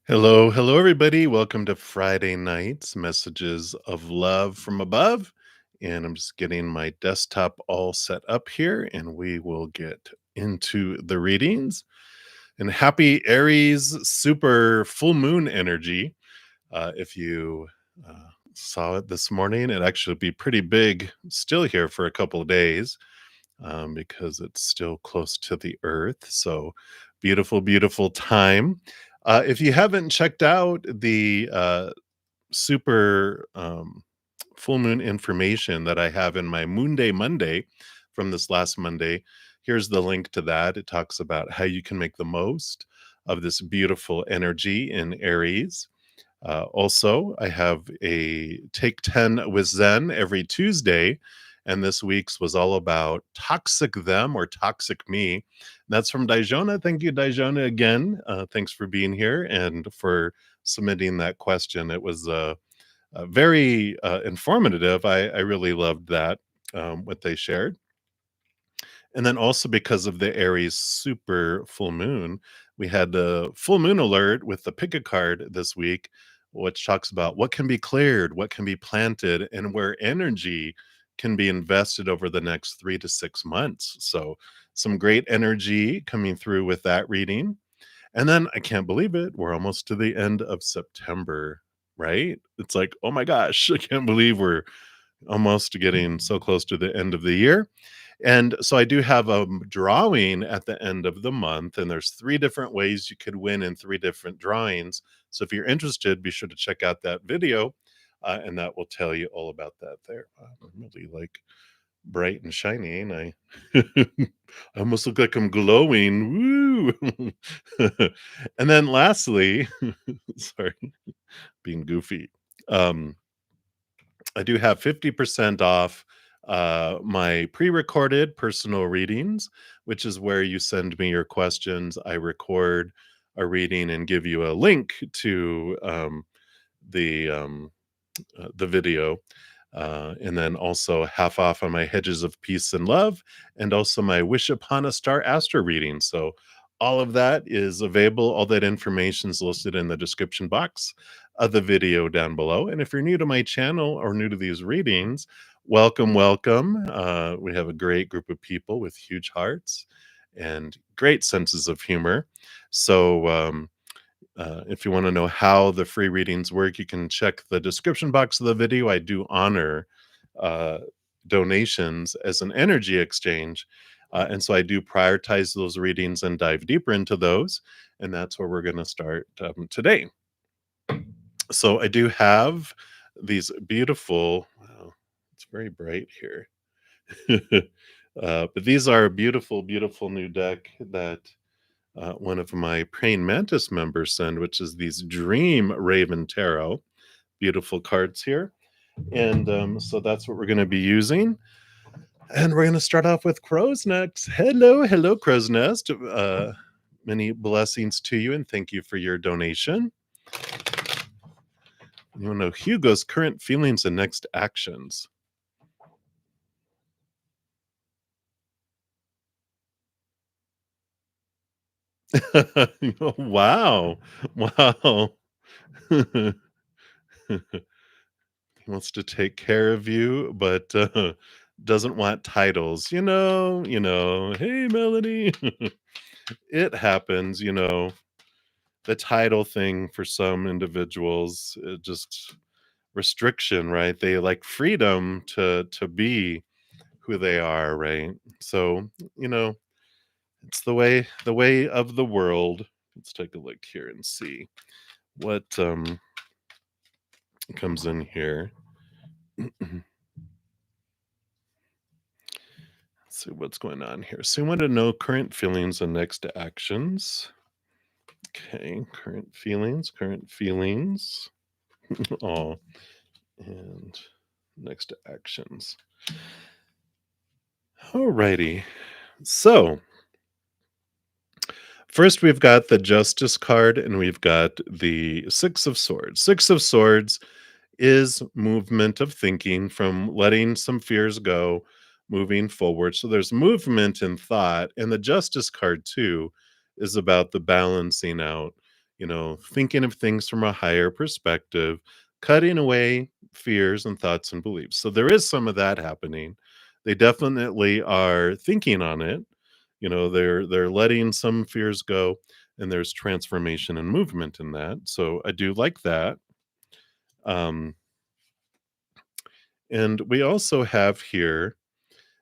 Hello, hello, everybody. Welcome to Friday night's Messages of Love from Above. And I'm just getting my desktop all set up here, and we will get into the readings. And happy Aries super full moon energy. If you saw it this morning, it actually be pretty big still here for a couple of days because it's still close to the earth. So beautiful, beautiful time. If you haven't checked out the super full moon information that I have in my Moon Day Monday from this last Monday, here's the link to that. It talks about how you can make the most of this beautiful energy in Aries. Also, I have a Take 10 with Zen every Tuesday. And this week's was all about toxic them or toxic me. That's from Dijona. Thank you, Dijona, again. Thanks for being here and for submitting that question. It was very informative. I really loved that, what they shared. And then also because of the Aries super full moon, we had the full moon alert with the pick a card this week, which talks about what can be cleared, what can be planted, and where energy can be invested over the next 3 to 6 months. So, some great energy coming through with that reading. And then I can't believe it. We're almost to the end of September, right? It's like, oh my gosh, I can't believe we're almost getting so close to the end of the year. And so I do have a drawing at the end of the month, and there's three different ways you could win in three different drawings. So if you're interested, be sure to check out that video, and that will tell you all about that there. Wow, I'm really like bright and shiny, ain't I? I almost look like I'm glowing. Woo! And then lastly, sorry, being goofy. Um, I do have 50% off my pre-recorded personal readings, which is where you send me your questions. I record a reading and give you a link to the the video. And then also half off on my Hedges of Peace and Love, and also my Wish Upon a Star Astro reading. So all of that is available. All that information is listed in the description box of the video down below. And if you're new to my channel or new to these readings, welcome, welcome. We have a great group of people with huge hearts and great senses of humor. So, if you want to know how the free readings work, you can check the description box of the video. I do honor uh, donations as an energy exchange. And so I do prioritize those readings and dive deeper into those. And that's where we're going to start today. So I do have these beautiful, wow, it's very bright here. But these are a beautiful, beautiful new deck that one of my praying mantis members send, which is these Dream Raven Tarot. Beautiful cards here. And so that's what we're going to be using. And we're going to start off with Crow's Nest. Hello, hello, Crow's Nest. Many blessings to you, and thank you for your donation. You want to know Hugo's current feelings and next actions. Wow. Wow. He wants to take care of you, but doesn't want titles. Hey, Melanie. It happens, the title thing for some individuals, just restriction, right? They like freedom to be who they are, right? So, it's the way of the world. Let's take a look here and see what comes in here. See what's going on here. So you want to know current feelings and next actions. Okay, current feelings, current feelings. Oh, and next actions. Alrighty. So first we've got the Justice card and we've got the Six of Swords. Six of Swords is movement of thinking from letting some fears go, moving forward. So there's movement in thought. And the Justice card, too, is about the balancing out. thinking of things from a higher perspective, cutting away fears and thoughts and beliefs. So there is some of that happening. They definitely are thinking on it. They're letting some fears go, and there's transformation and movement in that. So I do like that. Um, and we also have here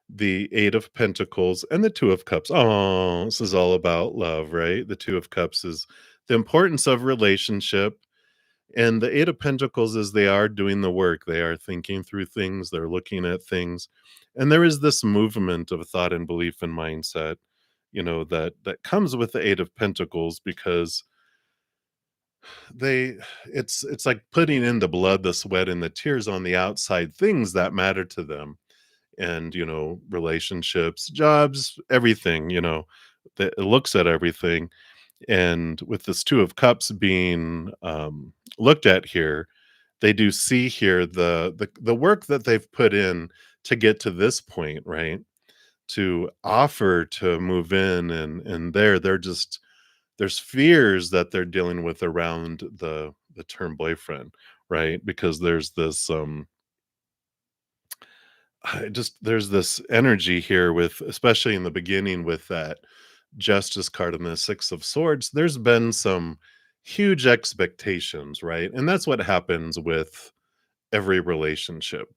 the Eight of Pentacles and the Two of Cups. Oh, this is all about love, right? The Two of Cups is the importance of relationship. And the Eight of Pentacles is they are doing the work. They are thinking through things, they're looking at things. And there is this movement of thought and belief and mindset, that comes with the Eight of Pentacles because they it's like putting in the blood, the sweat, and the tears on the outside things that matter to them. And relationships, jobs, everything, that it looks at everything. And with this Two of Cups being looked at here, they do see here the work that they've put in to get to this point, right? To offer to move in, and they're just there's fears that they're dealing with around the term boyfriend, right? Because there's this I just there's this energy here with, especially in the beginning, with that Justice card and the Six of Swords. There's been some huge expectations, right? And that's what happens with every relationship.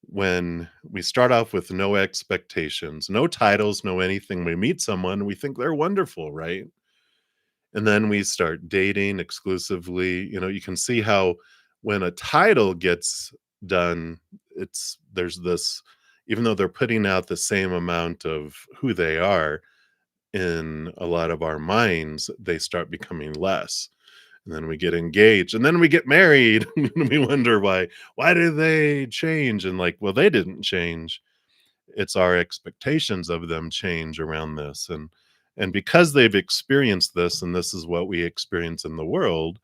When we start off with no expectations, no titles, no anything, we meet someone, we think they're wonderful, right? And then we start dating exclusively. You can see how when a title gets done, there's this, even though they're putting out the same amount of who they are, in a lot of our minds, they start becoming less. And then we get engaged and then we get married. And we wonder why did they change? And like, well, they didn't change. It's our expectations of them change around this. And because they've experienced this, and this is what we experience in the world,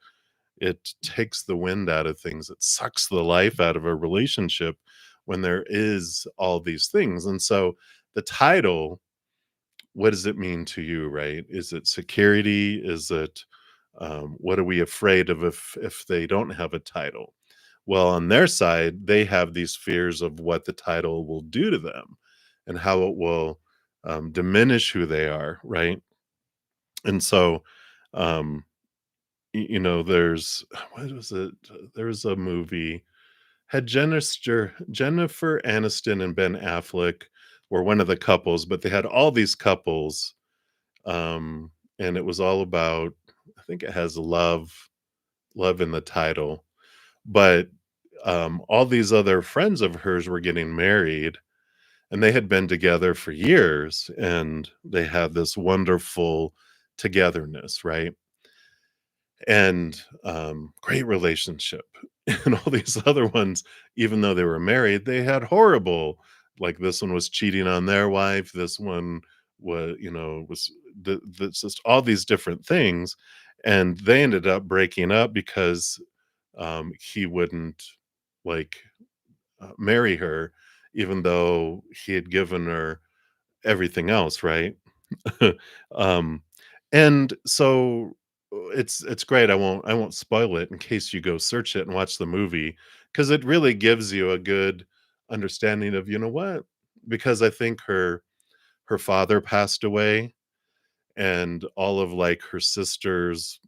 it takes the wind out of things. It sucks the life out of a relationship when there is all these things. And so the title, what does it mean to you, right? Is it security? Is it what are we afraid of if they don't have a title? Well, on their side, they have these fears of what the title will do to them and how it will diminish who they are, right? And so, um, there's what was it? There's a movie had Jennifer Aniston and Ben Affleck were one of the couples, but they had all these couples, um, and it was all about, I think it has love in the title, but all these other friends of hers were getting married, and they had been together for years, and they had this wonderful togetherness, right? And great relationship. And all these other ones, even though they were married, they had horrible, like this one was cheating on their wife, this one was just all these different things. And they ended up breaking up because he wouldn't, like, marry her, even though he had given her everything else, right? um, and so it's great. I won't spoil it in case you go search it and watch the movie, because it really gives you a good understanding of, what, because I think her father passed away, and all of, like, her sisters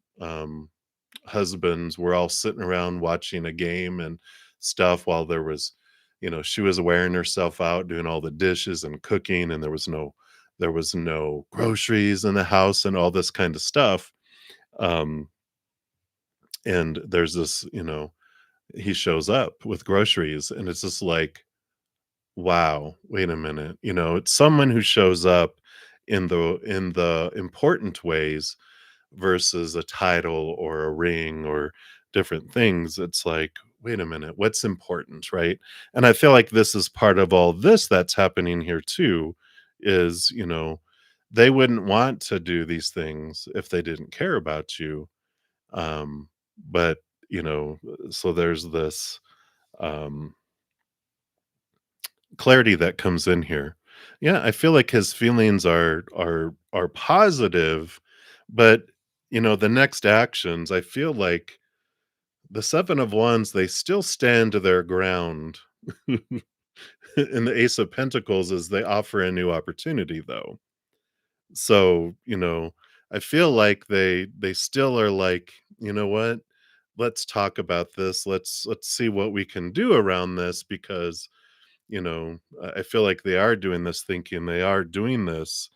husbands were all sitting around watching a game and stuff, while she was wearing herself out doing all the dishes and cooking, and there was no groceries in the house and all this kind of stuff. um and there's this, he shows up with groceries, and it's just like, wow, wait a minute, it's someone who shows up in the important ways versus a title or a ring or different things. It's like, wait a minute, what's important, right? And I feel like this is part of all this that's happening here too, is, they wouldn't want to do these things if they didn't care about you. But, so there's this um clarity that comes in here. Yeah, I feel like his feelings are positive, but the next actions, I feel like the 7 of Wands, they still stand to their ground. And the Ace of Pentacles is they offer a new opportunity, though. So, I feel like they still are like, "You know what? Let's talk about this. Let's see what we can do around this," because, I feel like they are doing this thinking, they are doing this,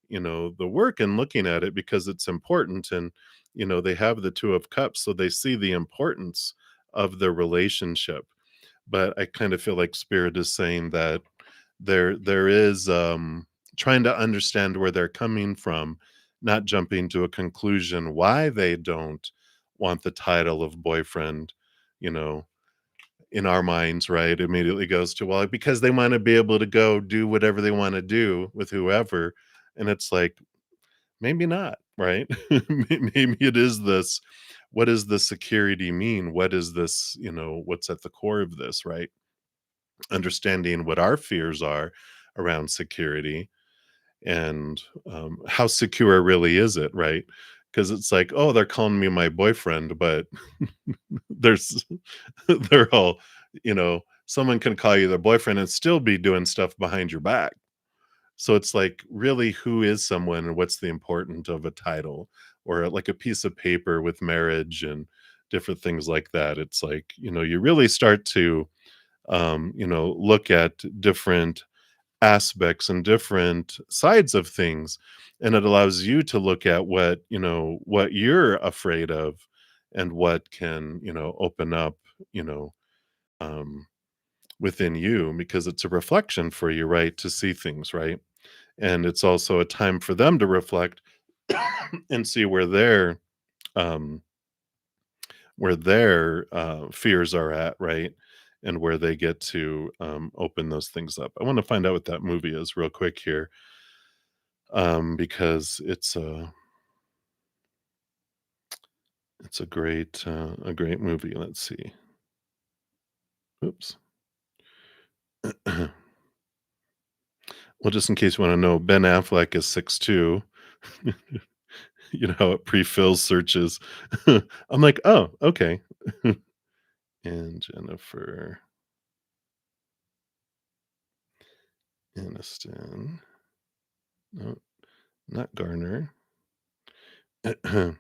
the work and looking at it because it's important. And, they have the 2 of Cups, so they see the importance of the relationship. But I kind of feel like Spirit is saying that there is trying to understand where they're coming from, not jumping to a conclusion why they don't want the title of boyfriend, you know, in our minds, right? Immediately goes to, well, because they want to be able to go do whatever they want to do with whoever. And it's like, maybe not, right? Maybe it is this. What does the security mean? What is this, what's at the core of this, right? Understanding what our fears are around security, and how secure really is it, right? Because it's like, oh, they're calling me my boyfriend, but there's they're all, someone can call you their boyfriend and still be doing stuff behind your back. So it's like, really, who is someone and what's the importance of a title or like a piece of paper with marriage and different things like that? It's like, you really start to look at different aspects and different sides of things, and it allows you to look at what you're afraid of and what can open up, you know um within you, because it's a reflection for you, right, to see things, right? And it's also a time for them to reflect and see um where their fears are at, right? And where they get to open those things up. I want to find out what that movie is real quick here, because it's a great movie. Let's see. Oops. Well, just in case you want to know, Ben Affleck is 6'2". You know how it pre-fills searches. I'm like, oh, okay. And Jennifer Aniston. No, not Garner. Their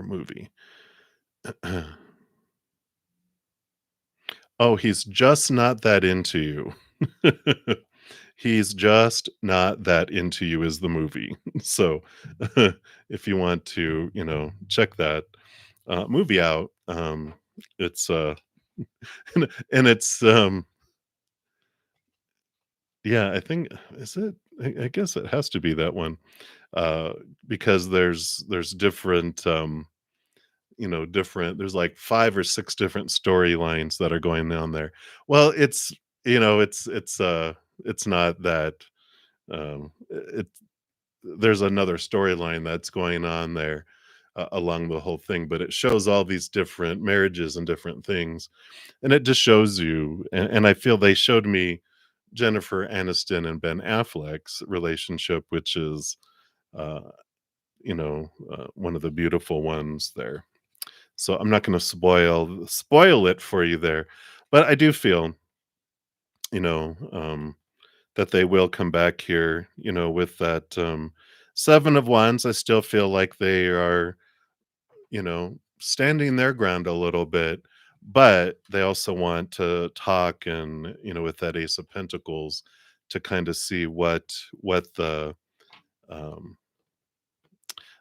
movie. Oh, he's just not that into you. He's just not that into you is the movie. So, if you want to, check that movie out, it's and it's yeah, I think is it. I guess it has to be that one, uh, because there's different different, there's like 5 or 6 different storylines that are going on there. Well, it's not that, it there's another storyline that's going on there, along the whole thing, but it shows all these different marriages and different things, and it just shows you, and I feel they showed me Jennifer Aniston and Ben Affleck's relationship, which is, uh, one of the beautiful ones there. So I'm not gonna spoil it for you there, but I do feel, you know, um, that they will come back here, with that, 7 of Wands. I still feel like they are, standing their ground a little bit, but they also want to talk and, with that Ace of Pentacles, to kinda see what the, um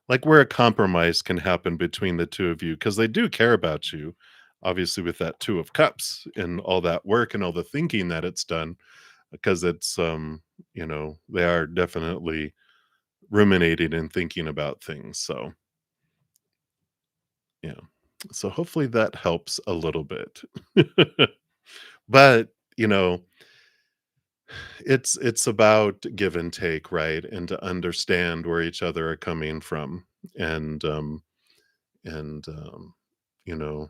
like, where a compromise can happen between the 2 of you, because they do care about you, obviously, with that 2 of Cups and all that work and all the thinking that it's done, because it's, they are definitely ruminating and thinking about things, so, yeah. So, hopefully that helps a little bit. But, it's about give and take, right? And to understand where each other are coming from, and, and, you know,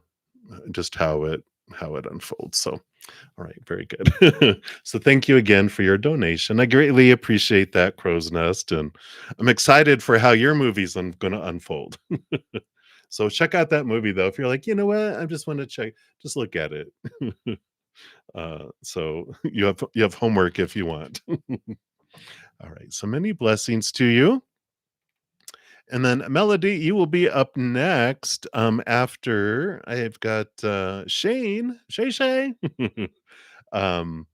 just how it unfolds. So All right, very good. So thank you again for your donation. I greatly appreciate that, Crow's Nest, and I'm excited for how your movie's gonna unfold. So check out that movie though. If you're like, you know what, I just want to check, just look at it. So you have homework if you want. All right. So many blessings to you. And then Melody, you will be up next. After I've got Shay. um,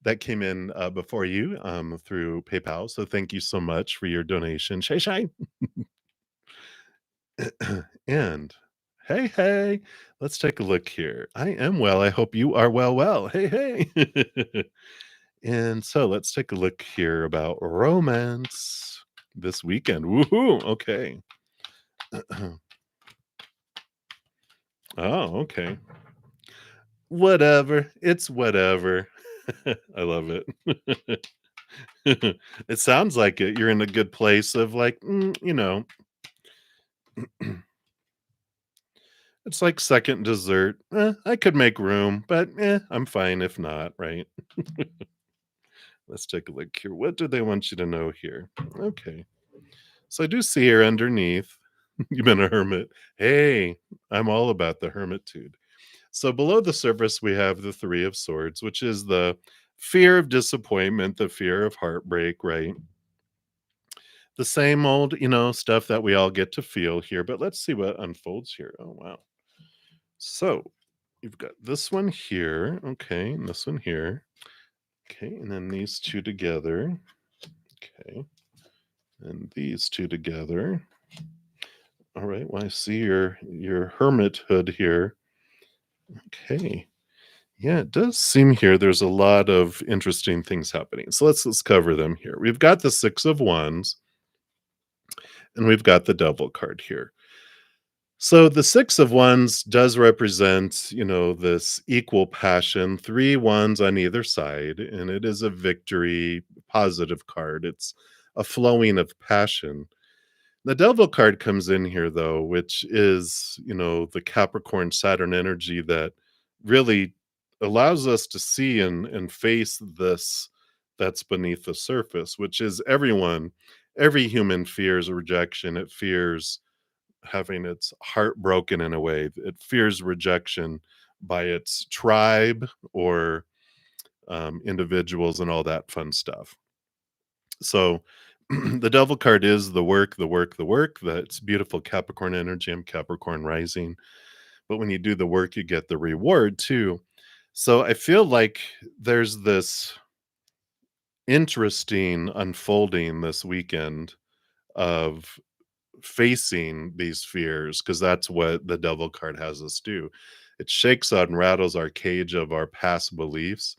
that came in before you through PayPal. So thank you so much for your donation, Shay. And hey, let's take a look here. I am well. I hope you are well. Hey. And so let's take a look here about romance this weekend. Woohoo. Okay. Oh, okay. Whatever. It's whatever. I love it. It sounds like it. You're in a good place of like, it's like second dessert. I could make room, but I'm fine if not, right? Let's take a look here. What do they want you to know here? Okay. So I do see here underneath, you've been a hermit. Hey, I'm all about the hermitude. So below the surface, we have the Three of Swords, which is the fear of disappointment, the fear of heartbreak, right? The same old, stuff that we all get to feel here, but let's see what unfolds here. Oh, wow. So you've got this one here. Okay. And this one here. Okay. And then these two together. Okay. And these two together. All right. Well, I see your hermithood here. Okay. Yeah, it does seem here there's a lot of interesting things happening. So let's cover them here. We've got the Six of Wands and we've got the Devil card here. So the Six of Wands does represent, this equal passion, three wands on either side, and it is a victory positive card. It's a flowing of passion. The Devil card comes in here though, which is, the Capricorn Saturn energy that really allows us to see and face this that's beneath the surface, which is every human fears rejection. It fears having its heart broken in a way. It fears rejection by its tribe or individuals and all that fun stuff. So the devil card is the work. That's beautiful Capricorn energy. I'm Capricorn rising. But when you do the work, you get the reward too. So I feel like there's this interesting unfolding this weekend of facing these fears because that's what the devil card has us do. It shakes out and rattles our cage of our past beliefs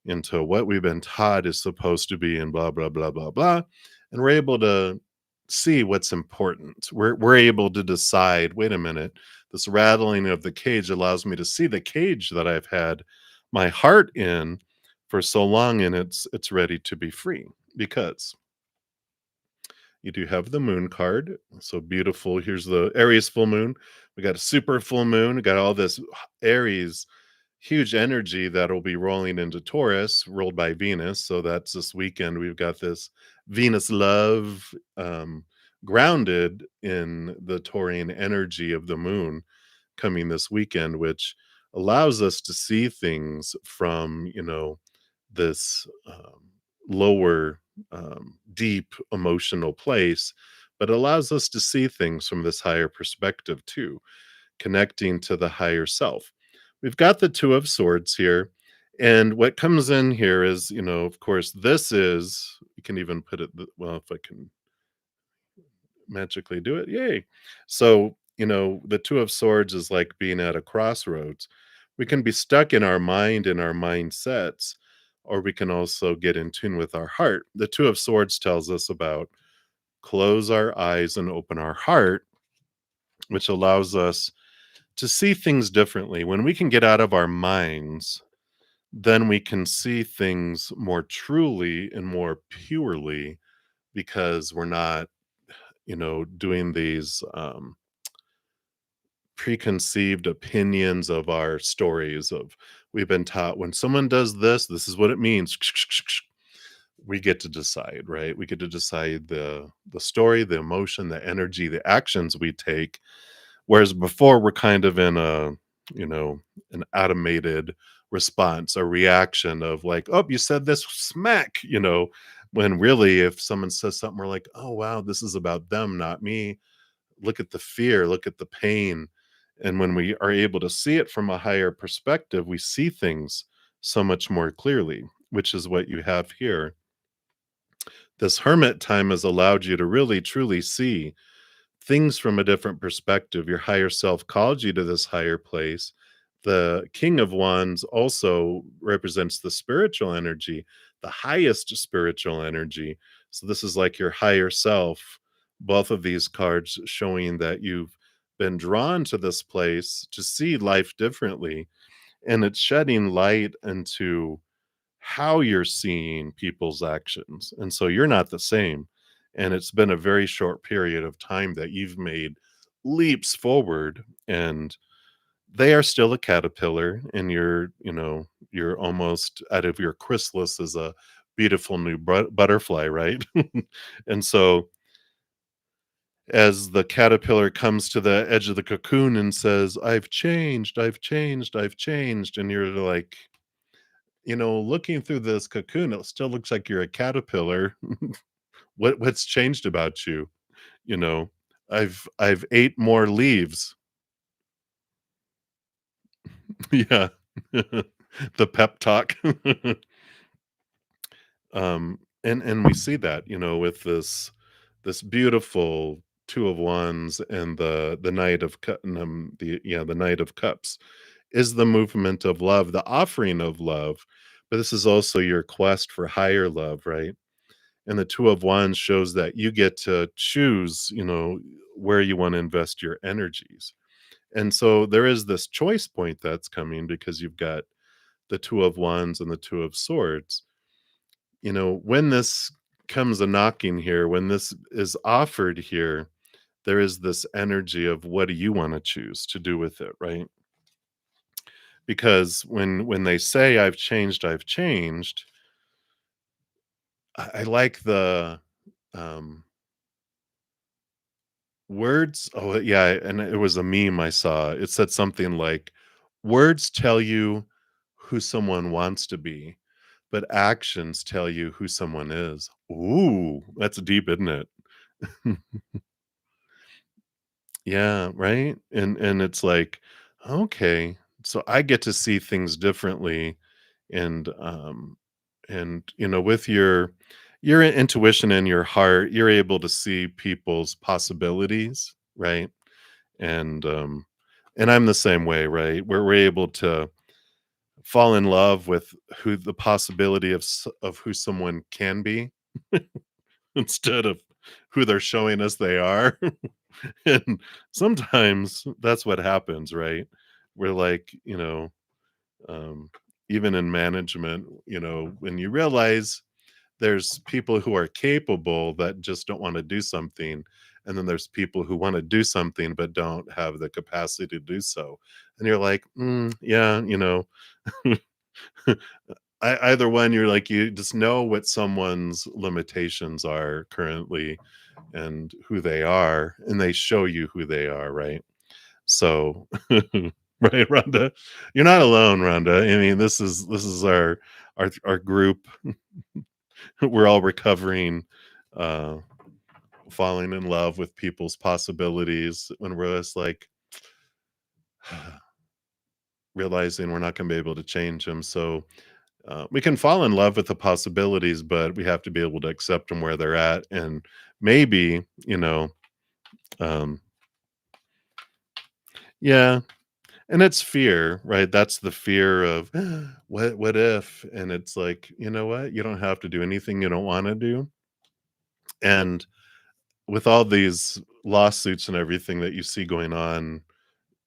into what we've been taught is supposed to be and blah blah blah blah blah, and we're able to see what's important. We're able to decide, wait a minute, this rattling of the cage allows me to see the cage that I've had my heart in for so long, and it's ready to be free because you do have the moon card. So beautiful. Here's the Aries full moon. We got a super full moon. We got all this Aries huge energy that'll be rolling into Taurus, ruled by Venus. So that's this weekend. We've got this Venus love grounded in the Taurian energy of the moon coming this weekend, which allows us to see things from, this lower, deep emotional place, but allows us to see things from this higher perspective too, connecting to the higher self. We've got the Two of Swords here. And what comes in here is, of course, this is, you can even put it, well, if I can magically do it, yay. So, the Two of Swords is like being at a crossroads. We can be stuck in our mind and our mindsets, or we can also get in tune with our heart. The Two of Swords tells us about close our eyes and open our heart, which allows us to see things differently. When we can get out of our minds, then we can see things more truly and more purely because we're not, doing these preconceived opinions of our stories of We've been taught when someone does this, this is what it means. We get to decide, right? We get to decide the story, the emotion, the energy, the actions we take. Whereas before we're kind of in a, you know, an automated response, a reaction of like, oh, you said this smack, when really if someone says something, we're like, oh wow, this is about them, not me. Look at the fear, look at the pain. And when we are able to see it from a higher perspective, we see things so much more clearly, which is what you have here. This hermit time has allowed you to really truly see things from a different perspective. Your higher self called you to this higher place. The King of Wands also represents the spiritual energy, the highest spiritual energy. So, this is like your higher self. Both of these cards showing that you've been drawn to this place to see life differently. And it's shedding light into how you're seeing people's actions. And so you're not the same. And it's been a very short period of time that you've made leaps forward, and they are still a caterpillar, and you're almost out of your chrysalis as a beautiful new butterfly, right? And so as the caterpillar comes to the edge of the cocoon and says, I've changed, I've changed, I've changed, and you're like, looking through this cocoon, it still looks like you're a caterpillar. What's changed about you? You know, I've ate more leaves. Yeah. The pep talk. And we see that, with this beautiful two of wands and the knight of the knight of cups is the movement of love, the offering of love. But this is also your quest for higher love, right? And the two of wands shows that you get to choose, where you want to invest your energies. And so there is this choice point that's coming because you've got the two of wands and the two of swords. When this comes a knocking here, when this is offered here, there is this energy of what do you want to choose to do with it, right? Because when they say I've changed, I like the um words. Oh yeah, and it was a meme I saw. It said something like, words tell you who someone wants to be, but actions tell you who someone is. Ooh, that's deep, isn't it? Yeah, right? And it's like, okay, so I get to see things differently, and with your intuition and your heart, you're able to see people's possibilities, right? And I'm the same way, right? Where we're able to fall in love with who the possibility of who someone can be instead of who they're showing us they are. And sometimes that's what happens, right? We're like, um, even in management, when you realize there's people who are capable that just don't want to do something, and then there's people who want to do something but don't have the capacity to do so. And you're like, yeah, either one, you're like, you just know what someone's limitations are currently and who they are, and they show you who they are, right? So, right, Rhonda, you're not alone, Rhonda. I mean, this is our group. We're all recovering, uh, falling in love with people's possibilities when we're just like realizing we're not going to be able to change them. So we can fall in love with the possibilities, but we have to be able to accept them where they're at, and maybe, um, yeah. And it's fear, right? That's the fear of what if? And it's like, you know what? You don't have to do anything you don't want to do. And with all these lawsuits and everything that you see going on,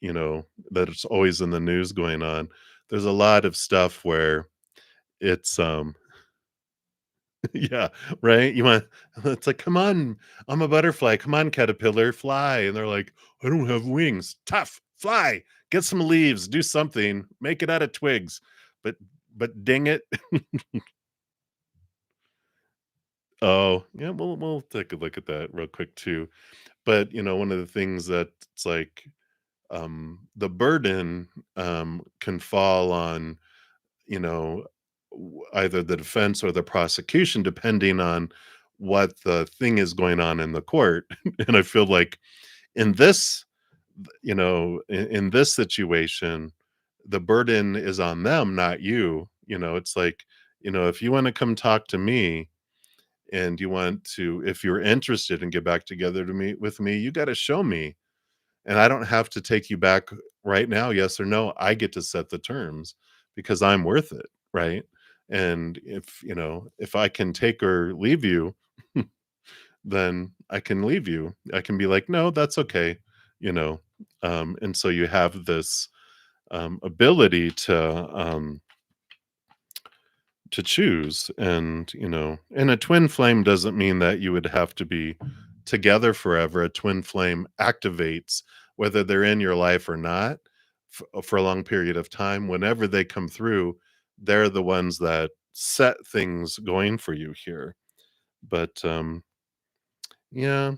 that it's always in the news going on, there's a lot of stuff where it's yeah, right? You want it's like, come on, I'm a butterfly. Come on, caterpillar, fly. And they're like, I don't have wings. Tough, fly, get some leaves, do something, make it out of twigs. but dang it. Oh, yeah, we'll take a look at that real quick too. But, one of the things that it's like, the burden, can fall on, you know, either the defense or the prosecution, depending on what the thing is going on in the court. And I feel like in this, in this situation, the burden is on them, not you. It's like, if you want to come talk to me and you want to, if you're interested and get back together to me with me, you got to show me. And I don't have to take you back right now, yes or no. I get to set the terms because I'm worth it, right? And if I can take or leave you, then I can leave you. I can be like, no, that's okay, you know. And so you have this ability to choose. And and a twin flame doesn't mean that you would have to be together forever. A twin flame activates whether they're in your life or not, for a long period of time. Whenever they come through, they're the ones that set things going for you here. But yeah,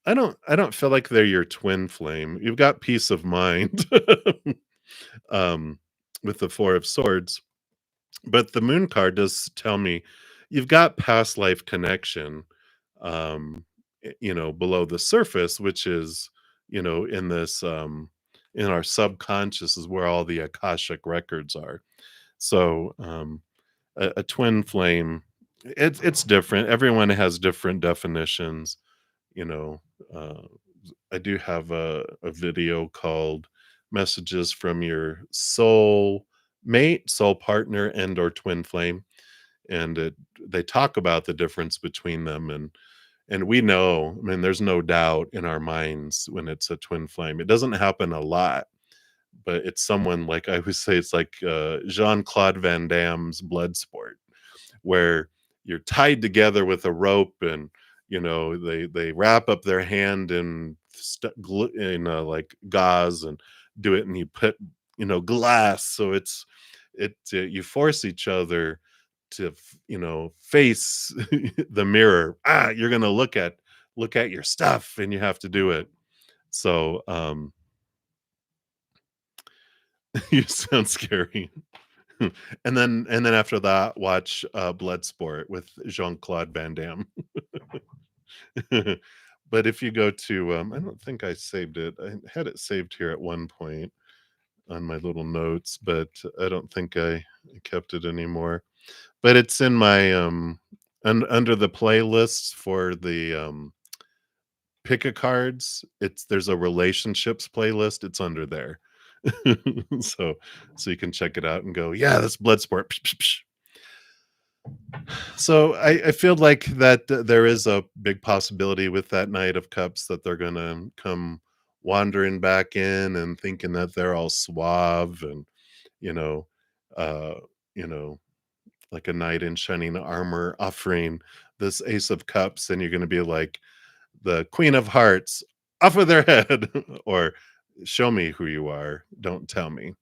I don't feel like they're your twin flame. You've got peace of mind. um with the four of swords. But the moon card does tell me you've got past life connection, below the surface, which is, in this, in our subconscious is where all the Akashic records are. So, a twin flame, it's different. Everyone has different definitions, you know. Uh, I do have a video called Messages from Your Soul Mate, Soul Partner, and or Twin Flame. And they talk about the difference between them. And we know, I mean, there's no doubt in our minds when it's a twin flame. It doesn't happen a lot, but it's someone, like I would say, it's like Jean-Claude Van Damme's Bloodsport, where you're tied together with a rope, and they wrap up their hand in like gauze and do it, and you put glass, so you force each other to face the mirror. You're gonna look at your stuff, and you have to do it. So you sound scary. And then after that, watch Bloodsport with Jean-Claude Van Damme. But if you go to, I don't think I saved it. I had it saved here at one point on my little notes, but I don't think I kept it anymore. But it's in my under the playlists for the pick a cards. There's a relationships playlist. It's under there. so so you can check it out and go, yeah, that's Bloodsport. Psh, psh, psh. So I feel like that there is a big possibility with that Knight of Cups that they're gonna come wandering back in and thinking that they're all suave and you know, uh, you know, like a knight in shining armor offering this Ace of Cups, and you're gonna be like the Queen of Hearts off of their head, or show me who you are, don't tell me.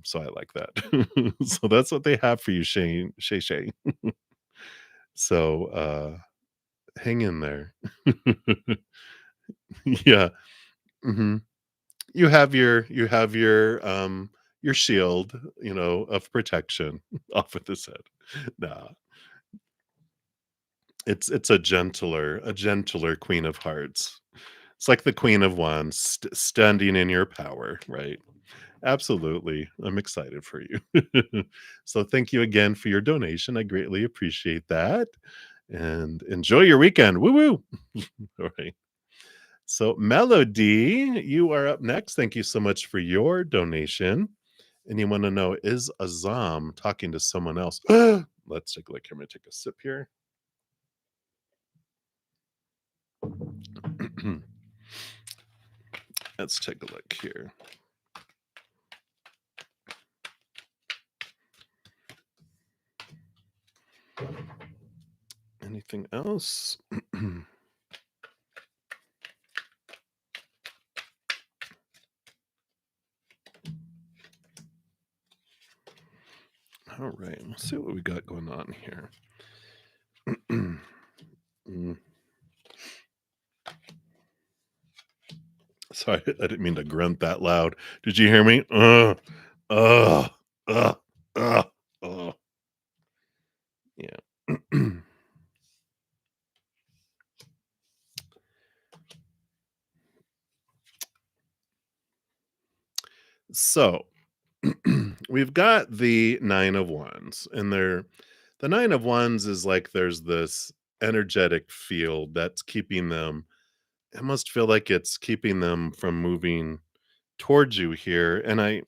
So I like that. So that's what they have for you, Shane Shay Shay. So hang in there. Yeah. Hmm. You have your shield, of protection off with his head. Nah, it's a gentler Queen of Hearts. It's like the Queen of Wands standing in your power, right? Absolutely. I'm excited for you. So thank you again for your donation. I greatly appreciate that. And enjoy your weekend. Woo woo. All right. So, Melody, you are up next. Thank you so much for your donation. And you want to know, is Azam talking to someone else? Let's take a look here. I'm going to take a sip here. Let's take a look here. Anything else? All right, let's see what we got going on here. Mm, sorry, I didn't mean to grunt that loud. Did you hear me? Uh, uh, uh, uh. Yeah. So we've got the Nine of Wands, and the Nine of Wands is like there's this energetic field that's keeping them. I must feel like it's keeping them from moving towards you here, and I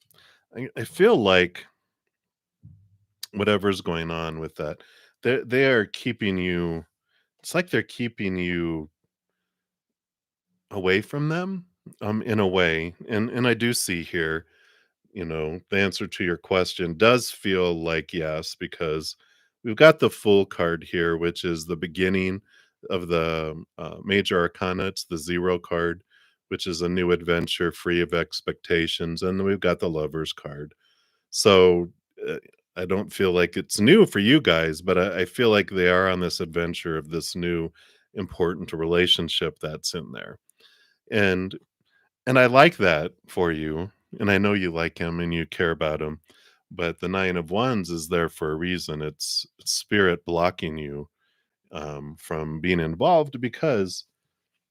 feel like whatever's going on with that, they are keeping you. It's like they're keeping you away from them, in a way, and I do see here, the answer to your question does feel like yes, because we've got the Fool card here, which is the beginning of the major arcana. It's the Zero card, which is a new adventure free of expectations. And then we've got the Lovers card. So uh, I don't feel like it's new for you guys, but I feel like they are on this adventure of this new important relationship that's in there. And I like that for you, and I know you like him and you care about him, but the Nine of Wands is there for a reason. It's spirit blocking you, from being involved because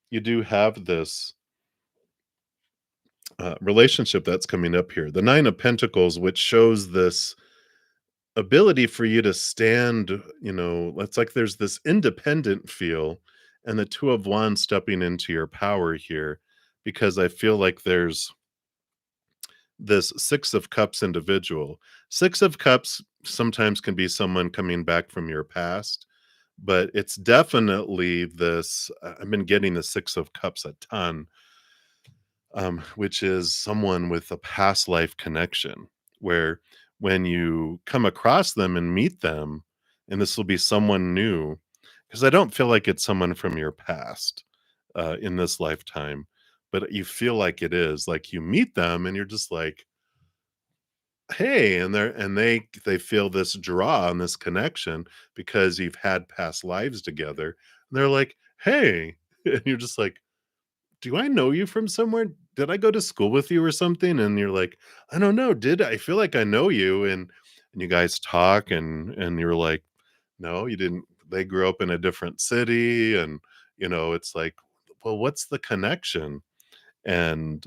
you do have this, relationship that's coming up here. The Nine of Pentacles, which shows this ability for you to stand, it's like there's this independent feel, and the Two of Wands stepping into your power here, because I feel like there's this Six of Cups individual. Six of Cups sometimes can be someone coming back from your past, but it's definitely this. I've been getting the Six of Cups a ton, which is someone with a past life connection, where when you come across them and meet them, and this will be someone new, because I don't feel like it's someone from your past, in this lifetime, but you feel like it is. Like you meet them and you're just like, hey, and they feel this draw and this connection because you've had past lives together. And they're like, hey, and you're just like, do I know you from somewhere? Did I go to school with you or something? And you're like, I don't know. Did I feel like I know you? And you guys talk, and you're like, no, you didn't. They grew up in a different city, and it's like, well, what's the connection? And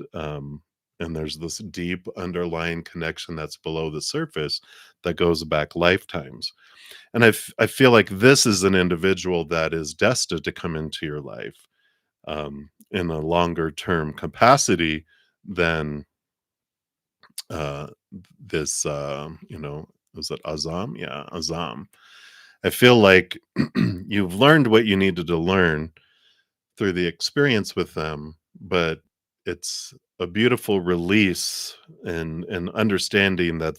there's this deep underlying connection that's below the surface that goes back lifetimes. And I feel like this is an individual that is destined to come into your life, in a longer term capacity than uh, this. Was it Azam? Yeah, Azam. I feel like you've learned what you needed to learn through the experience with them, but it's a beautiful release and understanding that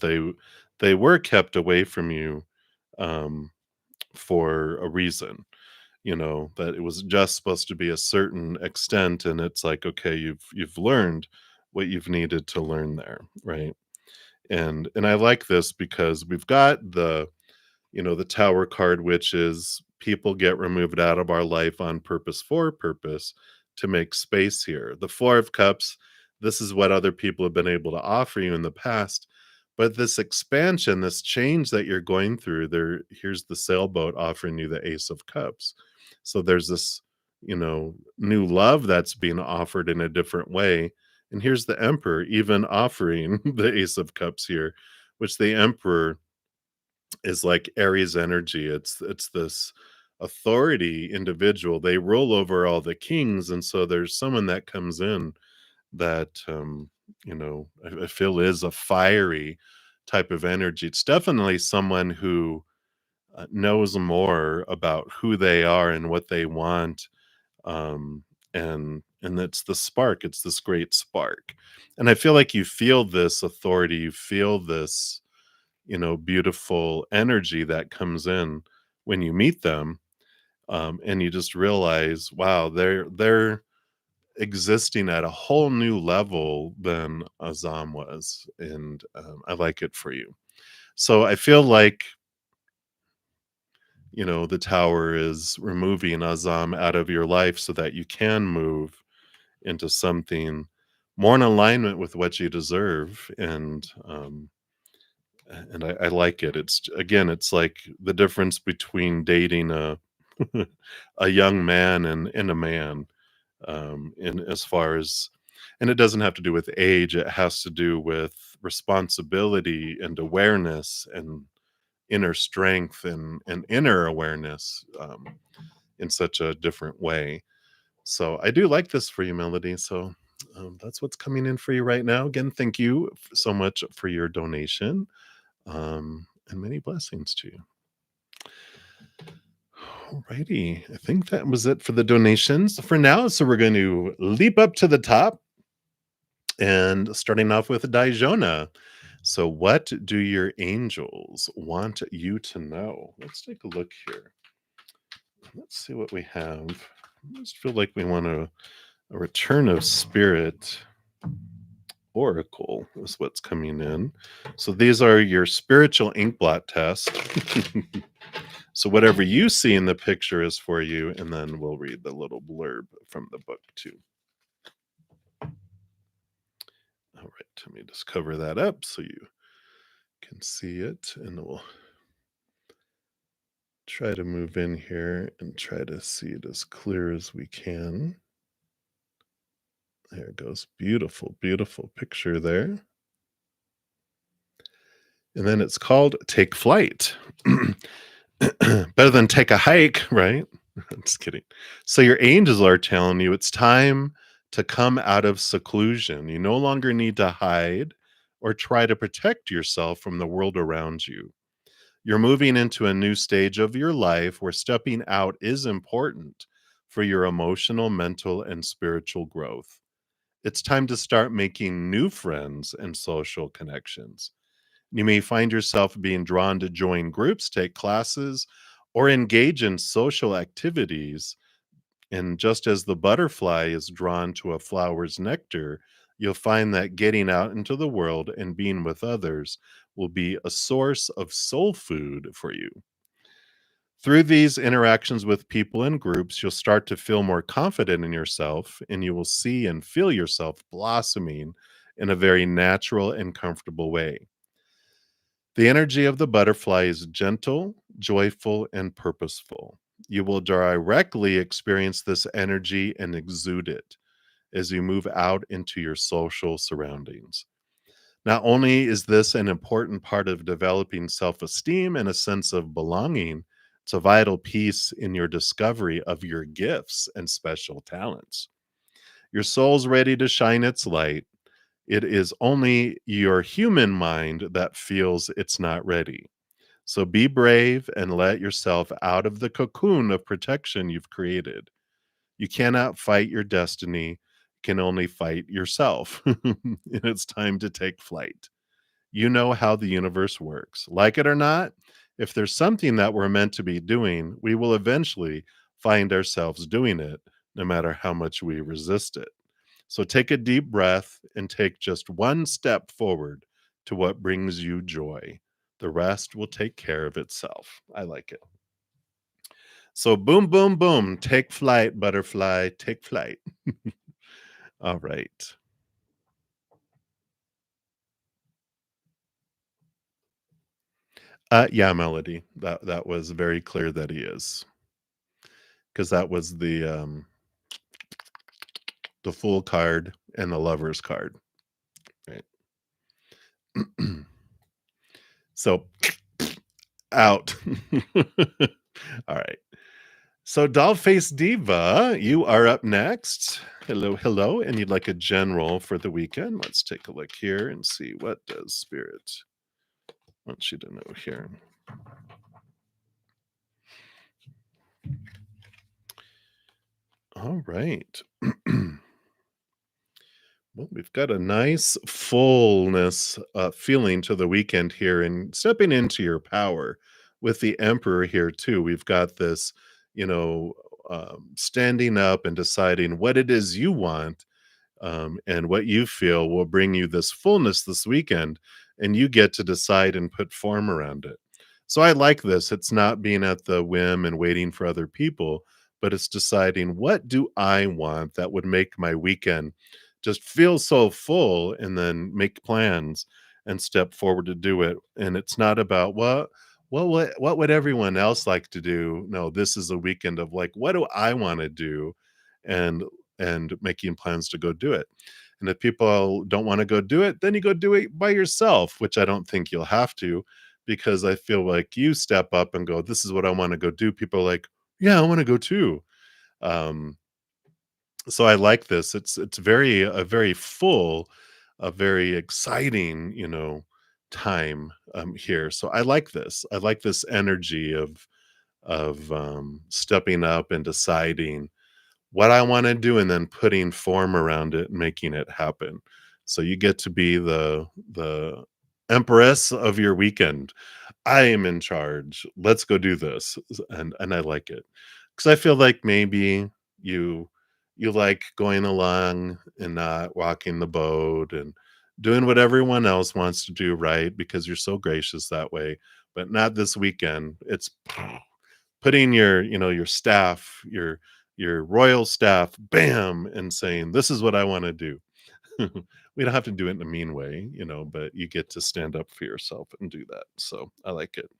they were kept away from you, um, for a reason. That it was just supposed to be a certain extent, and it's like, okay, you've learned what you've needed to learn there, right? And I like this because we've got the Tower card, which is people get removed out of our life on purpose for purpose to make space here. The Four of Cups, this is what other people have been able to offer you in the past. But this expansion, this change that you're going through, here's the sailboat offering you the Ace of Cups. So there's this, new love that's being offered in a different way. And here's the Emperor even offering the Ace of Cups here, which the Emperor is like Aries energy. It's this authority individual. They rule over all the kings, and so there's someone that comes in that, I feel is a fiery type of energy. It's definitely someone who knows more about who they are and what they want, and it's the spark. It's this great spark, and I feel like you feel this authority. You feel this, beautiful energy that comes in when you meet them, and you just realize, wow, they're existing at a whole new level than Azam was, and I like it for you. So I feel like, the tower is removing Azam out of your life so that you can move into something more in alignment with what you deserve. And I like it. Again, it's like the difference between dating a a young man and a man, in as far as, and it doesn't have to do with age, it has to do with responsibility and awareness and inner strength and inner awareness, in such a different way. So I do like this for you, Melody. So that's what's coming in for you right now. Again, thank you so much for your donation, and many blessings to you. Alrighty, I think that was it for the donations for now. So we're going to leap up to the top and starting off with Dijona. So, what do your angels want you to know? Let's take a look here. Let's see what we have. I just feel like we want a return of spirit oracle is what's coming in. So these are your spiritual ink blot test. So whatever you see in the picture is for you, and then we'll read the little blurb from the book too. All right, let me just cover that up so you can see it, and we'll try to move in here and try to see it as clear as we can. There it goes. Beautiful, beautiful picture there. And then it's called Take Flight. Better than take a hike, right? I'm just kidding. So your angels are telling you it's time to come out of seclusion. You no longer need to hide or try to protect yourself from the world around you. You're moving into a new stage of your life where stepping out is important for your emotional, mental, and spiritual growth. It's time to start making new friends and social connections. You may find yourself being drawn to join groups, take classes, or engage in social activities. And just as the butterfly is drawn to a flower's nectar, you'll find that getting out into the world and being with others will be a source of soul food for you. Through these interactions with people and groups, you'll start to feel more confident in yourself, and you will see and feel yourself blossoming in a very natural and comfortable way. The energy of the butterfly is gentle, joyful, and purposeful. You will directly experience this energy and exude it as you move out into your social surroundings. Not only is this an important part of developing self esteem and a sense of belonging, it's a vital piece in your discovery of your gifts and special talents. Your soul's ready to shine its light. It is only your human mind that feels it's not ready. So be brave and let yourself out of the cocoon of protection you've created. You cannot fight your destiny, you can only fight yourself. And it's time to take flight. You know how the universe works. Like it or not, if there's something that we're meant to be doing, we will eventually find ourselves doing it, no matter how much we resist it. So take a deep breath and take just one step forward to what brings you joy. The rest will take care of itself. I like it. So boom, boom, boom. Take flight, butterfly. Take flight. All right. Yeah, Melody. That was very clear that he is, because that was the Fool card and the Lover's card, right? So out. All right. So Dollface Diva, you are up next. Hello, hello, and you'd like a general for the weekend. Let's take a look here and see what does Spirit want you to know here. All right. Well, we've got a nice fullness feeling to the weekend here, and stepping into your power with the Emperor here too. We've got this, you know, standing up and deciding what it is you want, and what you feel will bring you this fullness this weekend. and you get to decide and put form around it. So I like this. It's not being at the whim and waiting for other people, but it's deciding what do I want that would make my weekend just feel so full, and then make plans and step forward to do it. And it's not about what would everyone else like to do? No, this is a weekend of like, what do I want to do? And making plans to go do it. And if people don't want to go do it, then you go do it by yourself, which I don't think you'll have to, because I feel like you step up and go, this is what I want to go do. People are like, yeah, I want to go too. Um, so I like this. It's very a very full, a very exciting, time here. So I like this. I like this energy of stepping up and deciding what I want to do, and then putting form around it and making it happen. So you get to be the empress of your weekend. I am in charge. Let's go do this. And I like it. Cuz I feel like maybe you you like going along and not rocking the boat and doing what everyone else wants to do, right? Because you're so gracious that way, but not this weekend. It's putting your staff, your royal staff, bam, and saying, "This is what I wanna do." We don't have to do it in a mean way, but you get to stand up for yourself and do that, so I like it.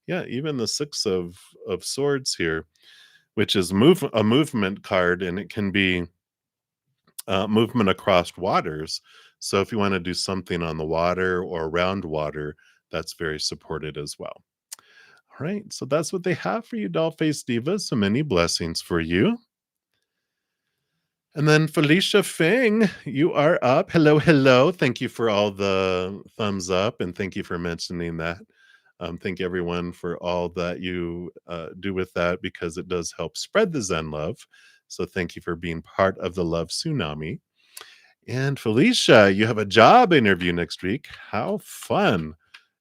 Yeah, even the 6 of swords here, which is a movement card, and it can be, movement across waters, so if you wanna do something on the water or around water, that's very supported as well. Alright, so that's what they have for you, doll-faced divas, so many blessings for you. And then Felicia Fing, you are up. Hello, hello. Thank you for all the thumbs up, and thank you for mentioning that. Thank everyone for all that you do with that, because it does help spread the Zen love. So thank you for being part of the Love Tsunami. And Felicia, you have a job interview next week. How fun!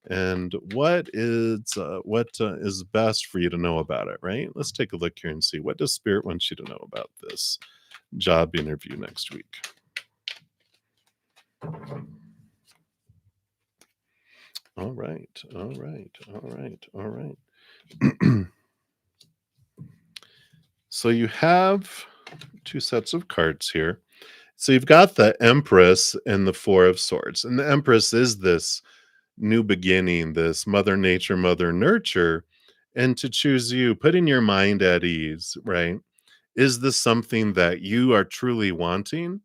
And what is best for you to know about it, right? Let's take a look here and see, what does Spirit want you to know about this job interview next week. All right, all right, all right, all right. So you have two sets of cards here. So you've got the Empress and the Four of Swords. And the Empress is this new beginning, this Mother Nature, Mother Nurture. And to choose you, putting your mind at ease, right? Is this something that you are truly wanting?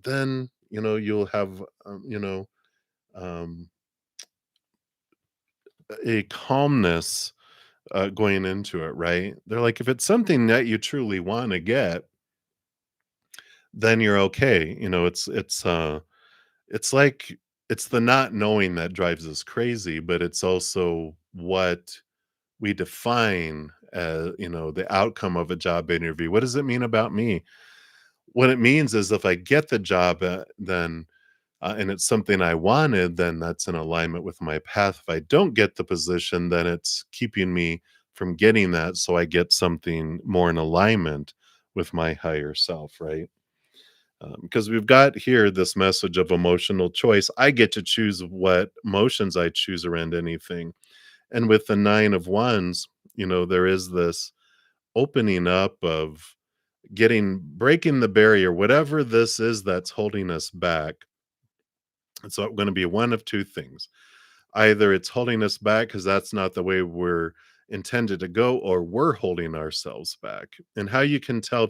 Then, you'll have, um, a calmness going into it, right? They're like, if it's something that you truly want to get, then you're okay. It's like, it's the not knowing that drives us crazy, but it's also what we define as, the outcome of a job interview. What does it mean about me? What it means is, if I get the job, then and it's something I wanted, then that's in alignment with my path. If I don't get the position, then it's keeping me from getting that, so I get something more in alignment with my higher self, right? Because we've got here this message of emotional choice. I get to choose what emotions I choose around anything. And with the Nine of Wands, there is this opening up of breaking the barrier, whatever this is that's holding us back. It's going to be one of two things. Either it's holding us back because that's not the way we're intended to go, or we're holding ourselves back. And how you can tell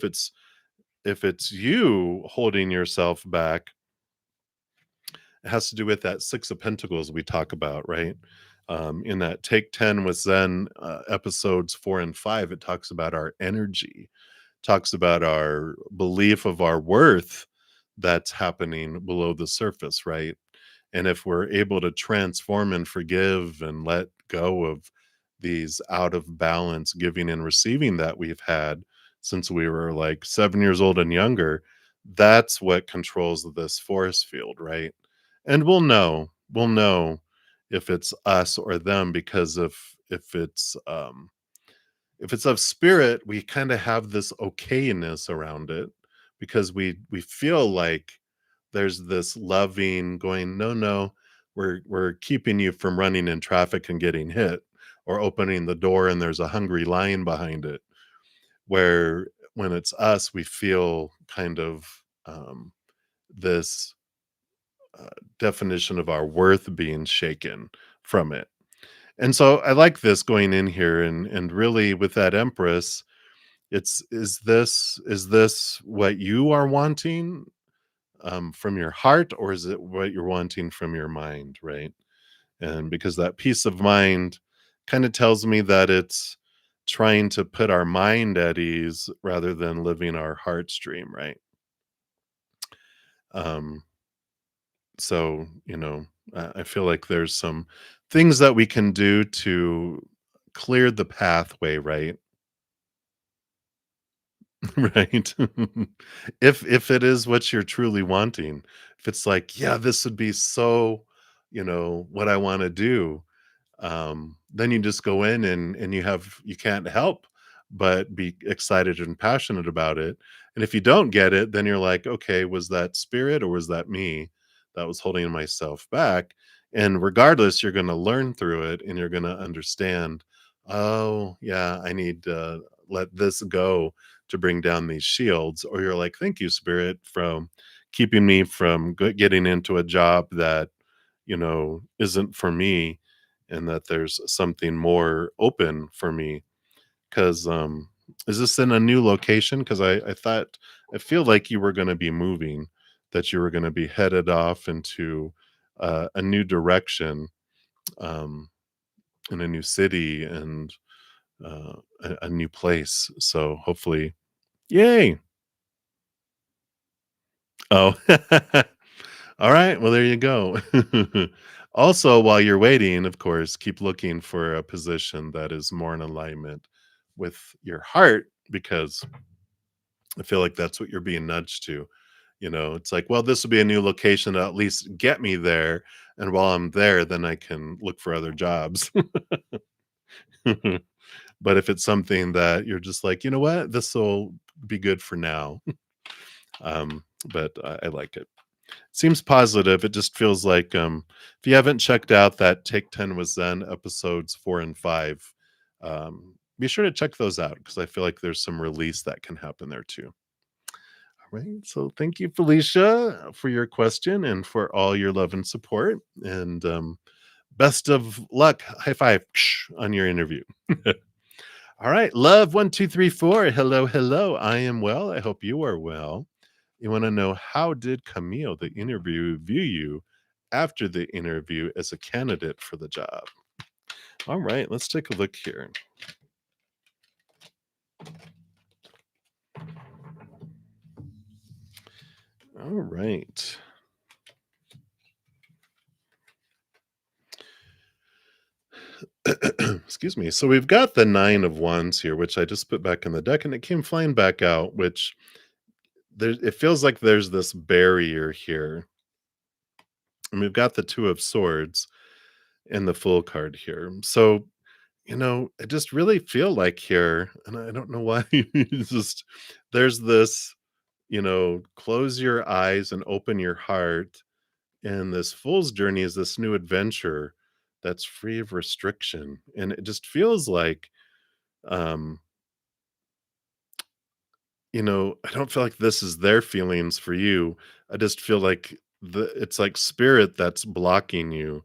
if it's you holding yourself back, it has to do with that Six of Pentacles we talk about, right? In that Take 10 with Zen, episodes 4 and 5, it talks about our energy, talks about our belief of our worth that's happening below the surface, right? And if we're able to transform and forgive and let go of these out of balance giving and receiving that we've had since we were like 7 years old and younger, that's what controls this force field, right? And we'll know if it's us or them, because if it's of spirit, we kind of have this okayness around it, because we feel like there's this loving going, no, no, we're keeping you from running in traffic and getting hit, or opening the door and there's a hungry lion behind it. Where when it's us, we feel kind of this uh, definition of our worth being shaken from it. And so I like this going in here, and really with that Empress, it's is this what you are wanting from your heart, or is it what you're wanting from your mind, right? And because that peace of mind kind of tells me that it's trying to put our mind at ease rather than living our heart stream, right? Um, so, I feel like there's some things that we can do to clear the pathway, right? Right. If it is what you're truly wanting, if it's like, yeah, this would be so, what I want to do, then you just go in, and you can't help but be excited and passionate about it. And if you don't get it, then you're like, okay, was that spirit or was that me that was holding myself back? And regardless, you're going to learn through it, and you're going to understand, oh yeah, I need to let this go to bring down these shields. Or you're like, thank you, spirit, from keeping me from getting into a job that isn't for me, and that there's something more open for me. Because is this in a new location? Because I feel like you were going to be moving, that you were going to be headed off into a new direction, um, in a new city, and a new place. So hopefully, yay! Oh, all right. Well, there you go. Also, while you're waiting, of course, keep looking for a position that is more in alignment with your heart, because I feel like that's what you're being nudged to. It's like, well, this will be a new location to at least get me there. And while I'm there, then I can look for other jobs. But if it's something that you're just like, you know what, this will be good for now. But I like it. Seems positive. It just feels like, if you haven't checked out that Take 10 with Zen episodes 4 and 5, be sure to check those out, because I feel like there's some release that can happen there too. All right. So thank you, Felicia, for your question and for all your love and support. And best of luck. High five on your interview. All right. Love1234. Hello, hello. I am well. I hope you are well. You want to know, how did Camille, the interview, view you after the interview as a candidate for the job? All right, let's take a look here. All right. Excuse me. So we've got the 9 of Wands here, which I just put back in the deck, and it came flying back out, which it feels like there's this barrier here. And we've got the Two of Swords and the Fool card here. So I just really feel like here, and I don't know why, it's just there's this, close your eyes and open your heart. And this fool's journey is this new adventure that's free of restriction. And it just feels like, um, I don't feel like this is their feelings for you. I just feel like it's like spirit that's blocking you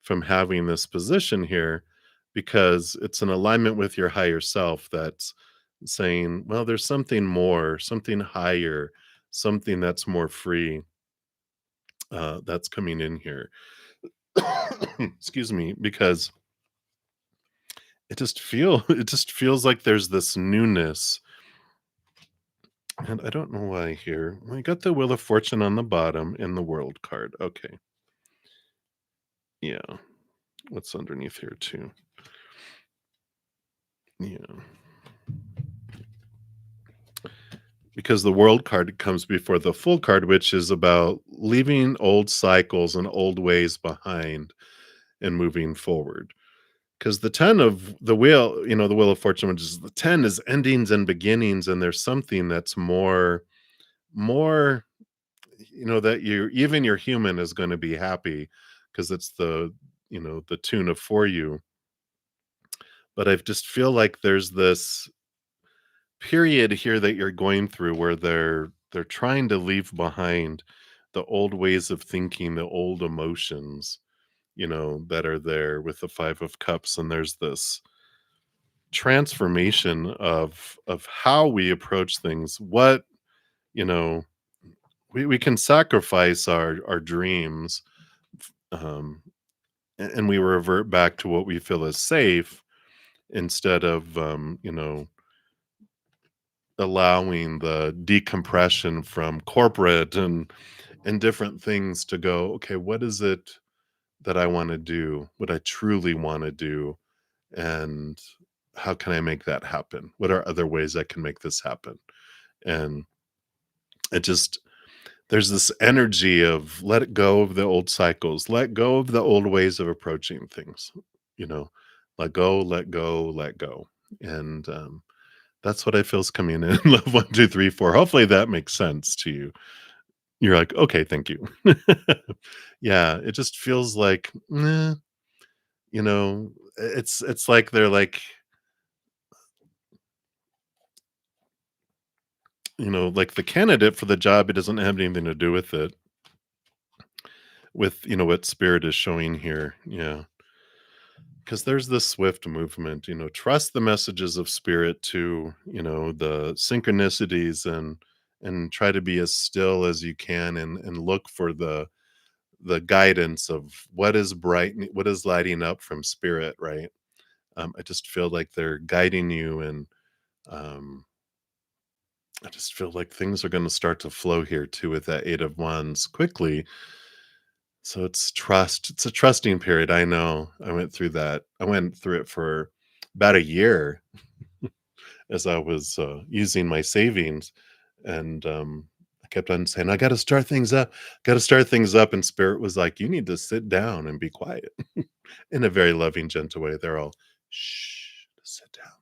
from having this position here, because it's an alignment with your higher self that's saying, well, there's something more, something higher, something that's more free, that's coming in here. Excuse me, because it just feels like there's this newness. And I don't know why here. I got the Wheel of Fortune on the bottom and the World card. Okay. Yeah. What's underneath here too? Yeah. Because the World card comes before the Full card, which is about leaving old cycles and old ways behind and moving forward. Because the 10 of the wheel, the Wheel of Fortune, which is the 10, is endings and beginnings, and there's something that's more, that you, even your human, is going to be happy, because it's the tune of For You. But I just feel like there's this period here that you're going through where they're trying to leave behind the old ways of thinking, the old emotions, that are there with the 5 of cups, and there's this transformation of how we approach things. What, you know, we can sacrifice our dreams, um, and we revert back to what we feel is safe instead of, allowing the decompression from corporate and different things to go, okay, what is it that I want to do? What I truly want to do? And how can I make that happen? What are other ways I can make this happen? And it just, there's this energy of let it go of the old cycles, let go of the old ways of approaching things, you know, let go, let go, let go. And that's what I feel is coming in love 1, 2, 3, 4. Hopefully that makes sense to you. You're like, okay, thank you. Yeah, it just feels like, you know, it's like they're like, like the candidate for the job, it doesn't have anything to do with it, with what spirit is showing here. Yeah. Because there's this swift movement, trust the messages of spirit to, the synchronicities, and try to be as still as you can, and look for the guidance of what is bright, what is lighting up from spirit, right? I just feel like they're guiding you, and um, I just feel like things are going to start to flow here too with that 8 of Wands quickly. So it's trust. It's a trusting period. I know. I went through that. I went through it for about a year as I was using my savings, and I kept on saying, "I got to start things up. Got to start things up." And Spirit was like, "You need to sit down and be quiet," in a very loving, gentle way. They're all, "Shh, sit down.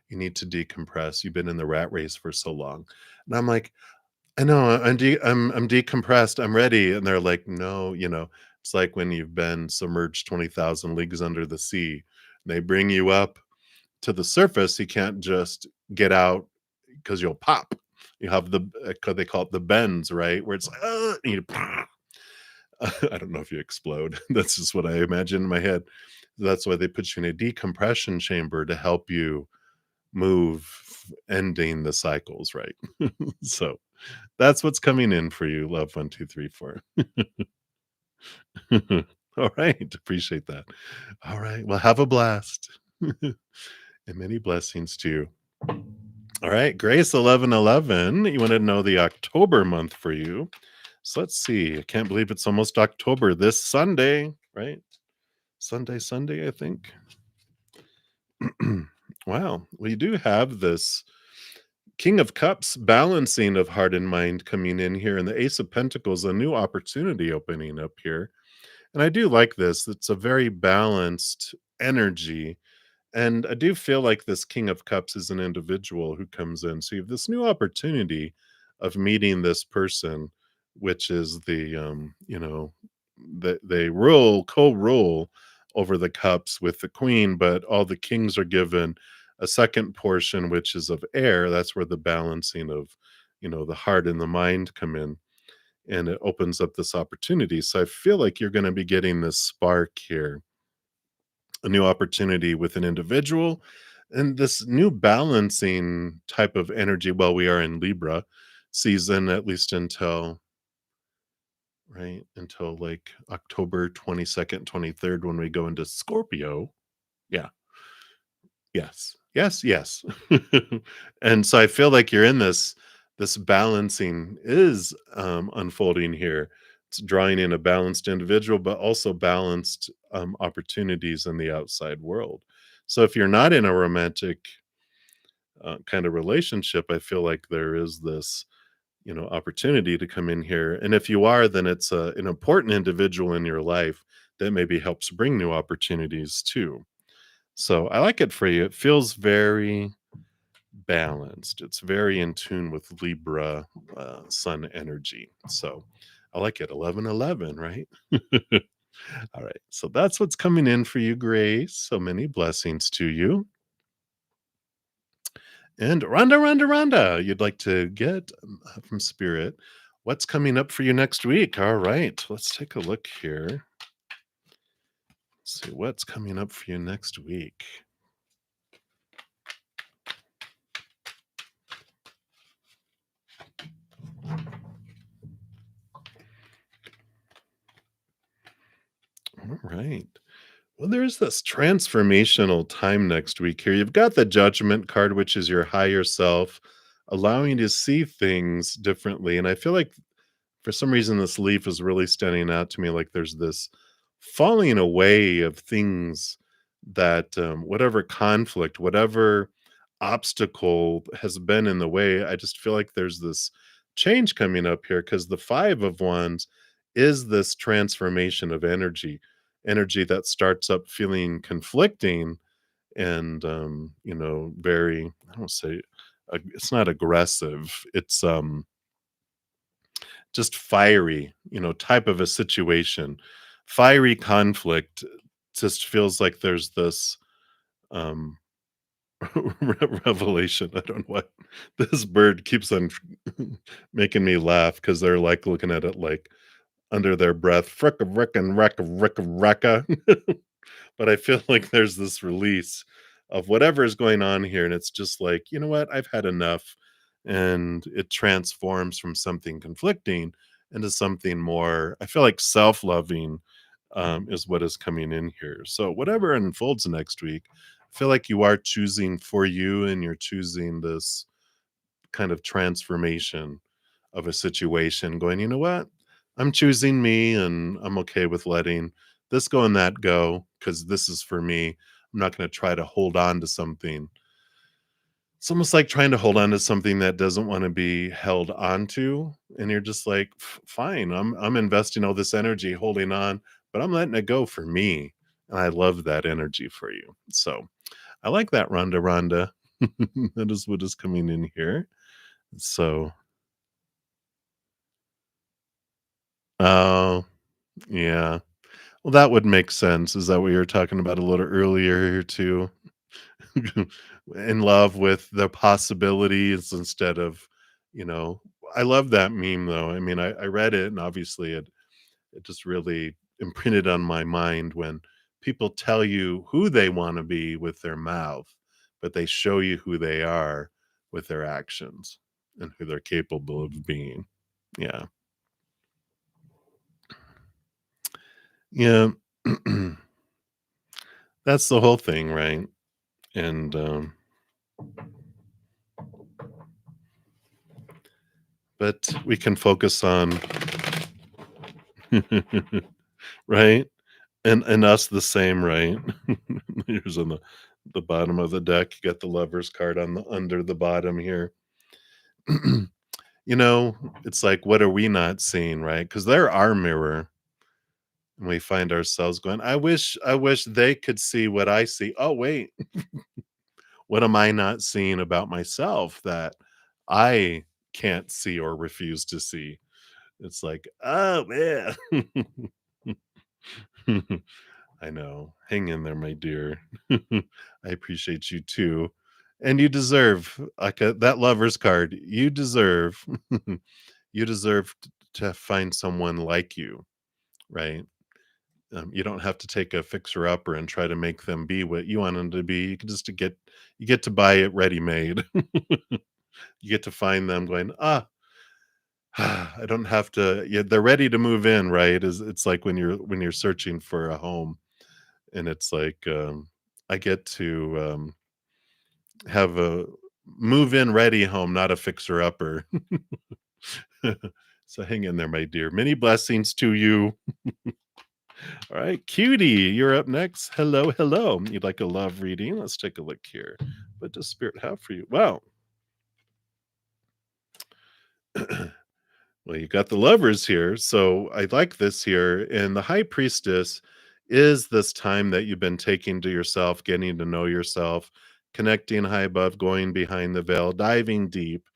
You need to decompress. You've been in the rat race for so long." And I'm like, I know, I'm decompressed, I'm ready, and they're like, "No," it's like when you've been submerged 20,000 leagues under the sea, they bring you up to the surface, you can't just get out because 'cause you'll pop. You have they call it the bends, right? Where it's like, and you I don't know if you explode. That's just what I imagine in my head. That's why they put you in a decompression chamber to help you move, ending the cycles, right? So that's what's coming in for you, love 1, 2, 3, 4. All right. Appreciate that. All right. Well, have a blast. And many blessings to you. All right. Grace 1111. You want to know the October month for you. So let's see. I can't believe it's almost October this Sunday, right? Sunday, I think. Wow. We do have this King of Cups balancing of heart and mind coming in here, and the Ace of Pentacles, a new opportunity opening up here. And I do like this. It's a very balanced energy. And I do feel like this King of Cups is an individual who comes in. So you have this new opportunity of meeting this person, which is they rule, co-rule over the cups with the queen, but all the kings are given a second portion, which is of air. That's where the balancing of, the heart and the mind come in, and it opens up this opportunity. So I feel like you're going to be getting this spark here, a new opportunity with an individual, and this new balancing type of energy. Well, we are in Libra season, at least until like October 22nd, 23rd, when we go into Scorpio. Yeah. Yes. Yes, yes. And so I feel like you're in this balancing is unfolding here. It's drawing in a balanced individual, but also balanced opportunities in the outside world. So if you're not in a romantic kind of relationship, I feel like there is this, opportunity to come in here. And if you are, then it's an important individual in your life that maybe helps bring new opportunities too. So I like it for you. It feels very balanced. It's very in tune with Libra sun energy. So I like it. 1111, right? All right. So that's what's coming in for you, Grace. So many blessings to you. And Rhonda, you'd like to get from Spirit. What's coming up for you next week? All right. Let's take a look here. Let's see what's coming up for you next week. All right. Well, there's this transformational time next week here. You've got the Judgment card, which is your higher self, allowing you to see things differently. And I feel like for some reason, this leaf is really standing out to me. Like there's this falling away of things that, whatever conflict, whatever obstacle has been in the way, I just feel like there's this change coming up here because the Five of Wands is this transformation of energy that starts up feeling conflicting and, very, I don't say, it's not aggressive. It's, just fiery, type of a situation. Fiery conflict just feels like there's this um revelation. I don't know what this bird keeps on making me laugh because they're like looking at it like under their breath, fricka frickin' recka recka recka. But I feel like there's this release of whatever is going on here, and it's just like, you know what, I've had enough, and it transforms from something conflicting into something more. I feel like self-loving is what is coming in here. So whatever unfolds next week, I feel like you are choosing for you, and you're choosing this kind of transformation of a situation, going, you know what? I'm choosing me and I'm okay with letting this go and that go because this is for me. I'm not going to try to hold on to something. It's almost like trying to hold on to something that doesn't want to be held onto. And you're just like, Fine, I'm investing all this energy holding on, but I'm letting it go for me. And I love that energy for you. So I like that, Rhonda. That is what is coming in here. So, oh, yeah. Well, that would make sense. Is that what you were talking about a little earlier here too? In love with the possibilities instead of, you know I love that meme though. I mean, I read it and obviously it just really imprinted on my mind when people tell you who they want to be with their mouth, but they show you who they are with their actions and who they're capable of being. Yeah. Yeah. That's the whole thing, right? And but we can focus on right? And us the same, right? Here's on the bottom of the deck, you got the Lovers card on the under the bottom here. You know, it's like, what are we not seeing, right? Because they're our mirror, and we find ourselves going, I wish they could see what I see. Oh, wait, what am I not seeing about myself that I can't see or refuse to see? It's like, oh, man. I know. Hang in there, my dear. I appreciate you too. And you deserve like that lover's card. You deserve you deserve to find someone like you, right? You don't have to take a fixer upper and try to make them be what you want them to be. You can just to get you get to buy it ready made. You get to find them going, I don't have to. Yeah, they're ready to move in, right? Is it's like when you're searching for a home, and it's like I get to have a move in ready home, not a fixer upper. So hang in there, my dear. Many blessings to you. All right, cutie, you're up next. Hello, hello. You'd like a love reading? Let's take a look here. What does Spirit have for you? Wow. Well, you got the lovers here. So I like this here. And the high priestess is this time that you've been taking to yourself, getting to know yourself, connecting high above, going behind the veil, diving deep.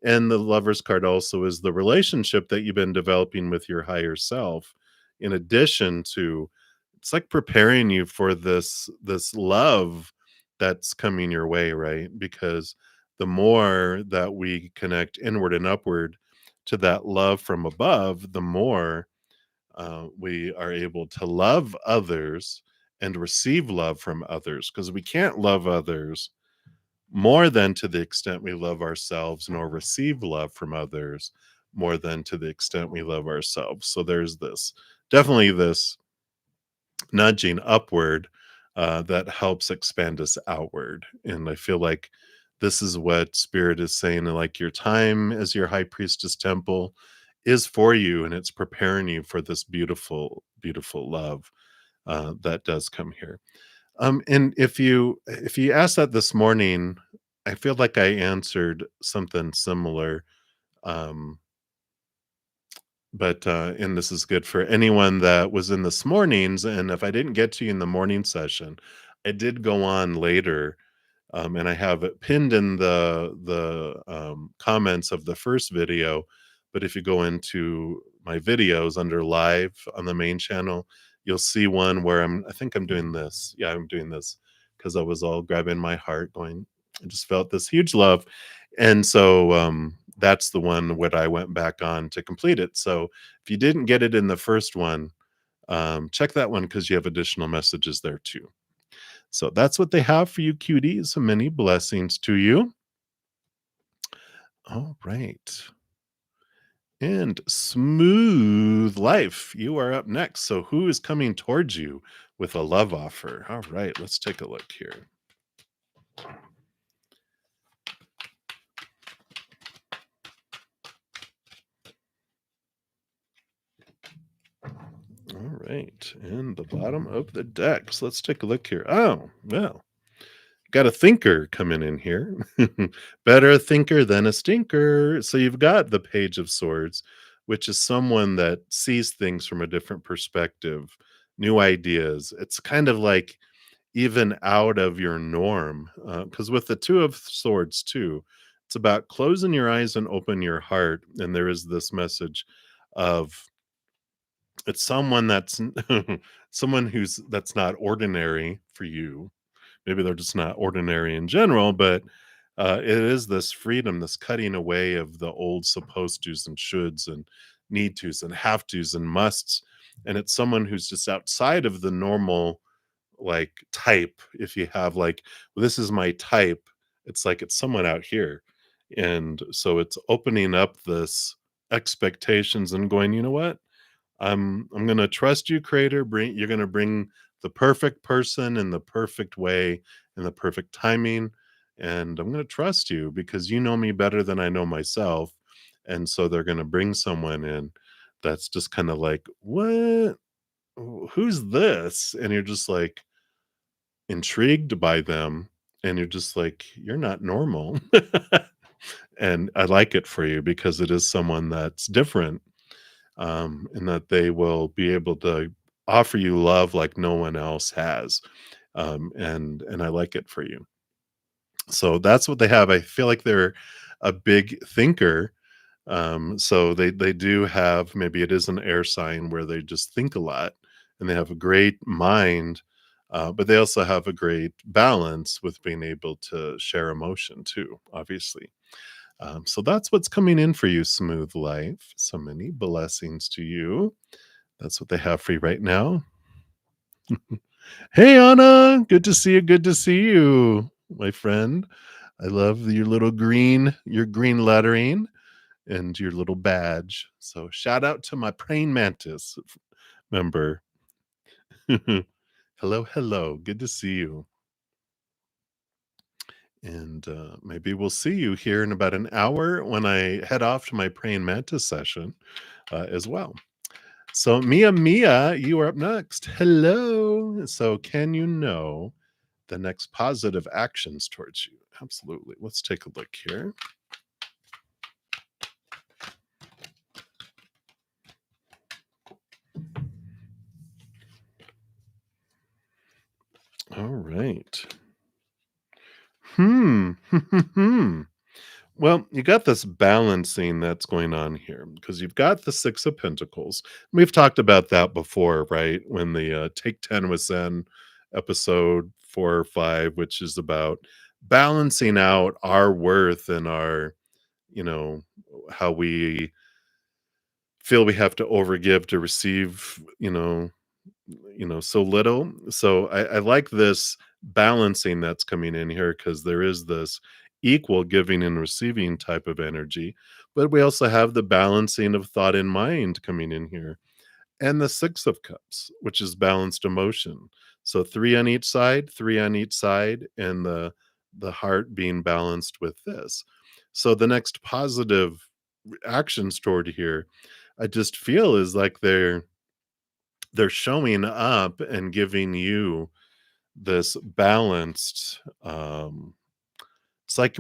And the lover's card also is the relationship that you've been developing with your higher self. in addition to, it's like preparing you for this love that's coming your way, right? Because the more that we connect inward and upward to that love from above, the more we are able to love others and receive love from others, because we can't love others more than to the extent we love ourselves, nor receive love from others more than to the extent we love ourselves. So there's this, definitely this nudging upward that helps expand us outward. And I feel like this is what Spirit is saying. Like, your time as your high priestess temple is for you, and it's preparing you for this beautiful, beautiful love that does come here. And if you asked that this morning, I feel like I answered something similar. Um, but and this is good for anyone that was in this morning's. And if I didn't get to you in the morning session, I did go on later, and I have it pinned in the comments of the first video. But if you go into my videos under live on the main channel, you'll see one where I think I'm doing this. Yeah, I'm doing this because I was all grabbing my heart, going, I just felt this huge love. And so that's the one what I went back on to complete it. So if you didn't get it in the first one, check that one because you have additional messages there too. So that's what they have for you, cuties. Many blessings to you. All right. And Smooth Life, you are up next. So who is coming towards you with a love offer? All right, let's take a look here. All right. And the bottom of the deck. So let's take a look here. Oh, well, got a thinker coming in here. Better a thinker than a stinker. So you've got the Page of Swords, which is someone that sees things from a different perspective, new ideas. It's kind of like even out of your norm. Because with the Two of Swords, too, it's about closing your eyes and open your heart. And there is this message of, it's someone that's someone who's that's not ordinary for you. Maybe they're just not ordinary in general, but it is this freedom, this cutting away of the old supposed to's and shoulds and need to's and have to's and musts. And it's someone who's just outside of the normal, like, type. If you have, like, well, this is my type, it's like it's someone out here. And so it's opening up this expectations and going, you know what? I'm gonna trust you, Creator. You're gonna bring the perfect person in the perfect way, in the perfect timing, and I'm gonna trust you because you know me better than I know myself. And so they're gonna bring someone in that's just kind of like, what? Who's this? And you're just like intrigued by them, and you're just like, you're not normal. And I like it for you because it is someone that's different, and that they will be able to offer you love like no one else has. And I like it for you. So that's what they have. I feel like they're a big thinker. So they do have, maybe it is an air sign where they just think a lot and they have a great mind. But they also have a great balance with being able to share emotion too, obviously. So that's what's coming in for you, Smooth Life. So many blessings to you. That's what they have for you right now. Hey, Anna. Good to see you. Good to see you, my friend. I love your green lettering and your little badge. So shout out to my praying mantis member. Hello, hello. Good to see you. And maybe we'll see you here in about an hour when I head off to my praying mantis session as well. So, Mia, you are up next. Hello. So, can you know the next positive actions towards you? Absolutely. Let's take a look here. All right. Hmm. Well, you got this balancing that's going on here because you've got the 6 of Pentacles. We've talked about that before, right? When the Take 10 with Zen episode 4 or 5, which is about balancing out our worth and our, you know, how we feel we have to overgive to receive, so little. So I like this balancing that's coming in here because there is this equal giving and receiving type of energy, but we also have the balancing of thought and mind coming in here, and the 6 of Cups, which is balanced emotion. So three on each side, and the heart being balanced with this. So the next positive actions toward here, I just feel is like they're showing up and giving you this balanced, it's like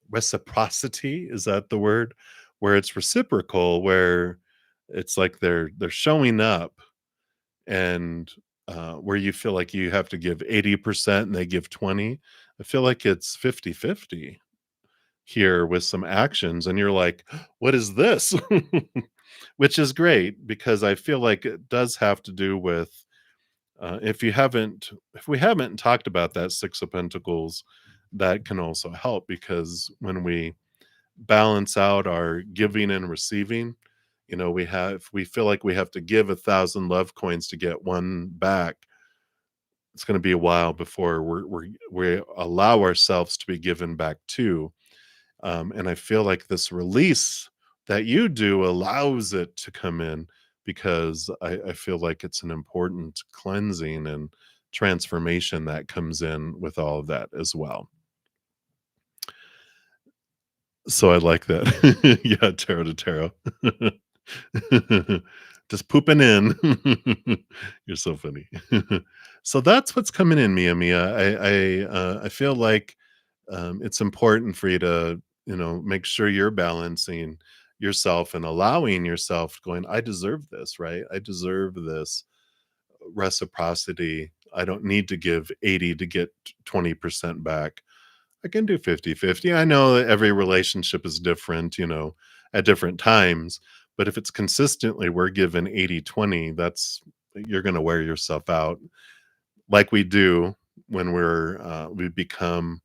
reciprocity, is that the word? Where it's reciprocal, where it's like they're showing up, and, where you feel like you have to give 80% and they give 20. I feel like it's 50-50 here with some actions, and you're like, "What is this?" Which is great because I feel like it does have to do with, if we haven't talked about that 6 of Pentacles, that can also help because when we balance out our giving and receiving, we feel like we have to give 1,000 love coins to get one back. It's going to be a while before we allow ourselves to be given back too. And I feel like this release that you do allows it to come in because I feel like it's an important cleansing and transformation that comes in with all of that as well. So I like that. Yeah, tarot to tarot. Just pooping in. You're so funny. So that's what's coming in, Mia Mia. I feel like it's important for you to, make sure you're balancing yourself and allowing yourself going, I deserve this, right? I deserve this reciprocity. I don't need to give 80 to get 20% back. I can do 50-50. I know that every relationship is different, at different times, but if it's consistently we're given 80-20, that's you're going to wear yourself out like we do when we become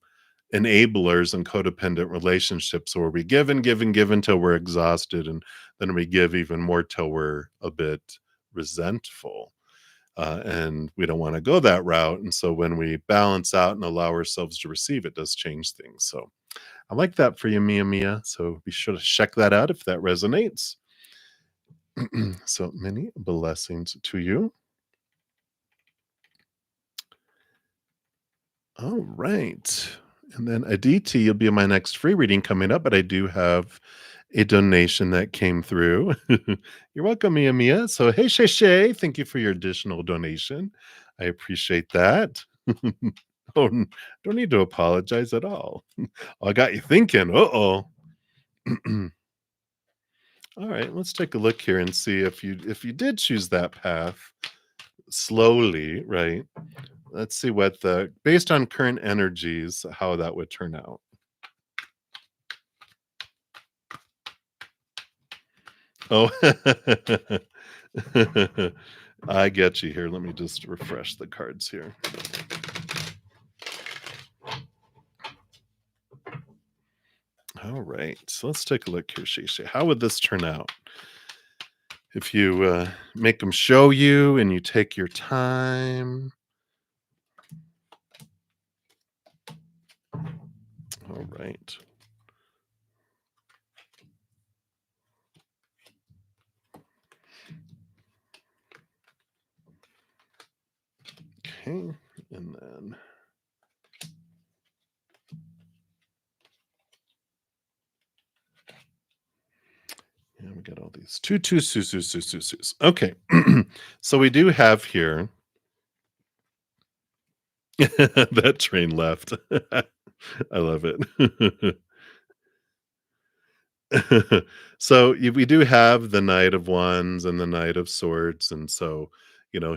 enablers in codependent relationships where we give and give and give until we're exhausted, and then we give even more till we're a bit resentful, and we don't want to go that route. And so when we balance out and allow ourselves to receive, it does change things. So I like that for you, Mia Mia. So be sure to check that out if that resonates. So many blessings to you. All right. And then Aditi, you'll be in my next free reading coming up, but I do have a donation that came through. You're welcome, Mia Mia. So, hey, Shay Shay, thank you for your additional donation. I appreciate that. Oh, don't need to apologize at all. I got you thinking. Uh-oh. All right, let's take a look here and see if you did choose that path slowly, right? Let's see what the based on current energies, how that would turn out. Oh, I get you here. Let me just refresh the cards here. All right, so let's take a look here, Shisha. How would this turn out if you make them show you and you take your time? All right. Okay, and then yeah, we got all these two sus. Okay, so we do have here that train left. I love it. So we do have the Knight of Wands and the Knight of Swords, and so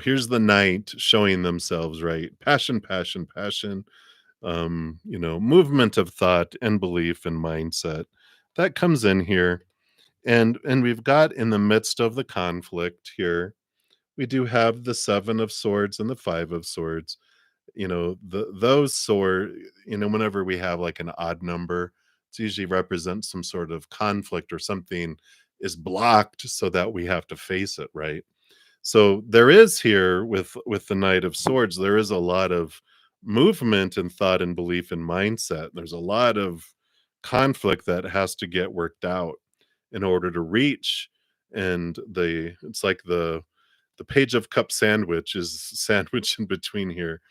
here's the knight showing themselves, right? Passion, passion, passion. movement of thought and belief and mindset that comes in here. And we've got in the midst of the conflict here, we do have the 7 of swords and the 5 of swords. Those sword, whenever we have like an odd number, it's usually represents some sort of conflict or something is blocked so that we have to face it, right? So there is here with the Knight of Swords, there is a lot of movement and thought and belief and mindset. There's a lot of conflict that has to get worked out in order to reach. And it's like the Page of Cups sandwich is sandwiched in between here.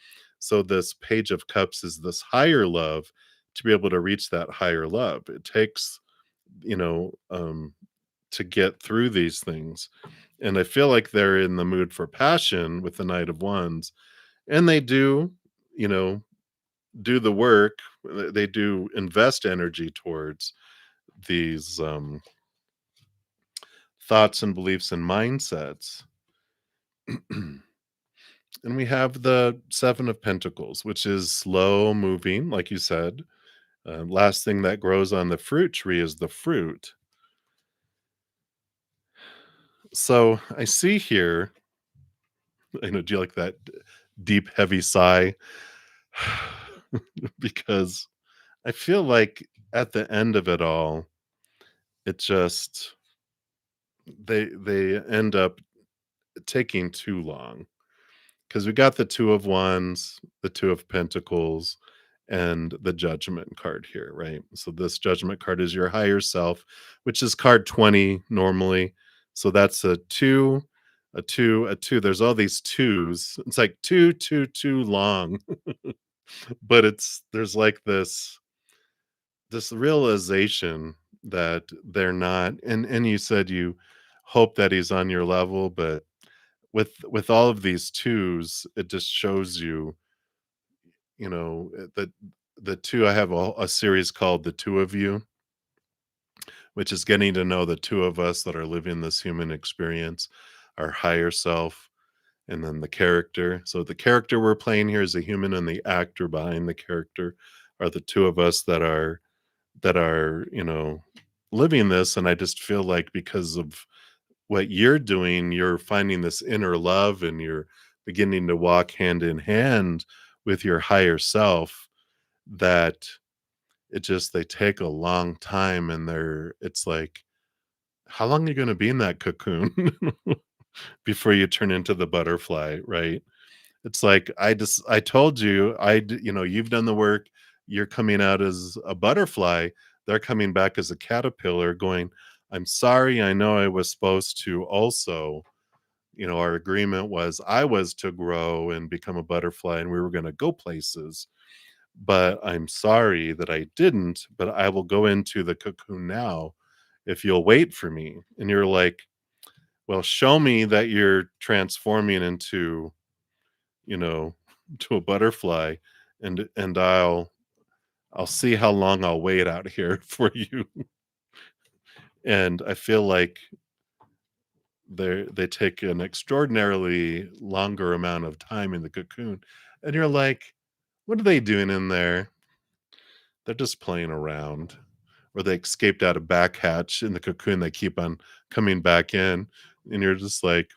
So this Page of Cups is this higher love. To be able to reach that higher love, it takes, you know, um, to get through these things. And I feel like they're in the mood for passion with the Knight of Wands, and they do, you know, do the work. They do invest energy towards these thoughts and beliefs and mindsets. And we have the 7 of Pentacles, which is slow moving, like you said. Last thing that grows on the fruit tree is the fruit. So I see here, I know, do you like that deep, heavy sigh? Because I feel like at the end of it all, it just they end up taking too long. Because we got the 2 of Wands, the 2 of Pentacles, and the Judgment card here, right? So this Judgment card is your higher self, which is card 20 normally. So that's a 2, a 2, a 2. There's all these twos. It's like too long. But there's like this realization that they're not, and you said you hope that he's on your level, but with all of these twos, it just shows you, that the two, I have a series called The Two of You, which is getting to know the two of us that are living this human experience, our higher self, and then the character. So the character we're playing here is a human, and the actor behind the character are the two of us that are living this. And I just feel like because of what you're doing, you're finding this inner love, and you're beginning to walk hand in hand with your higher self, that they take a long time, and it's like, how long are you going to be in that cocoon before you turn into the butterfly, right? It's like, I told you, you've done the work, you're coming out as a butterfly, they're coming back as a caterpillar going, I'm sorry, I know I was supposed to also, our agreement was I was to grow and become a butterfly, and we were going to go places, but I'm sorry that I didn't, but I will go into the cocoon now if you'll wait for me. And you're like, well, show me that you're transforming into, you know, to a butterfly, and I'll see how long I'll wait out here for you. And I feel like they take an extraordinarily longer amount of time in the cocoon. And you're like, what are they doing in there? They're just playing around. Or they escaped out a back hatch in the cocoon, they keep on coming back in, and you're just like,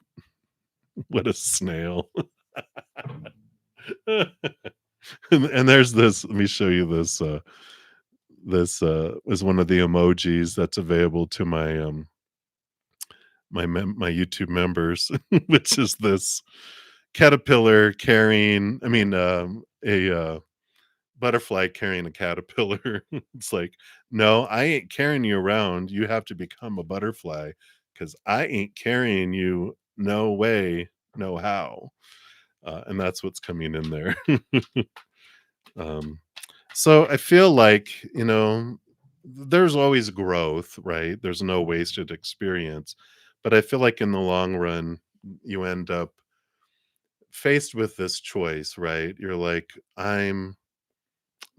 what a snail. And there's this, let me show you this, this is one of the emojis that's available to my YouTube members, which is this caterpillar carrying, I mean, a butterfly carrying a caterpillar. It's like, no, I ain't carrying you around. You have to become a butterfly, because I ain't carrying you. No way, no how. And that's what's coming in there. um, so I feel like, there's always growth, right? There's no wasted experience. But I feel like in the long run, you end up faced with this choice, right? You're like, I'm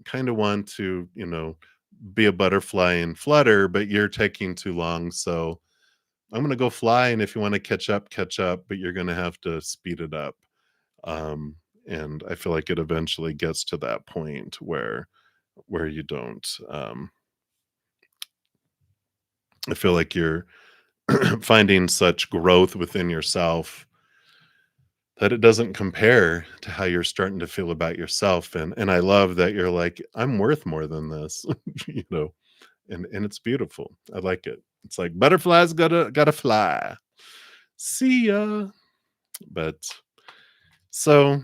kind of want to, be a butterfly and flutter, but you're taking too long. So I'm going to go fly. And if you want to catch up, but you're going to have to speed it up. Um, And I feel like it eventually gets to that point where you don't, I feel like you're finding such growth within yourself that it doesn't compare to how you're starting to feel about yourself, and I love that you're like, "I'm worth more than this," you know, and it's beautiful. I like it. It's like, "Butterflies gotta fly. See ya." But so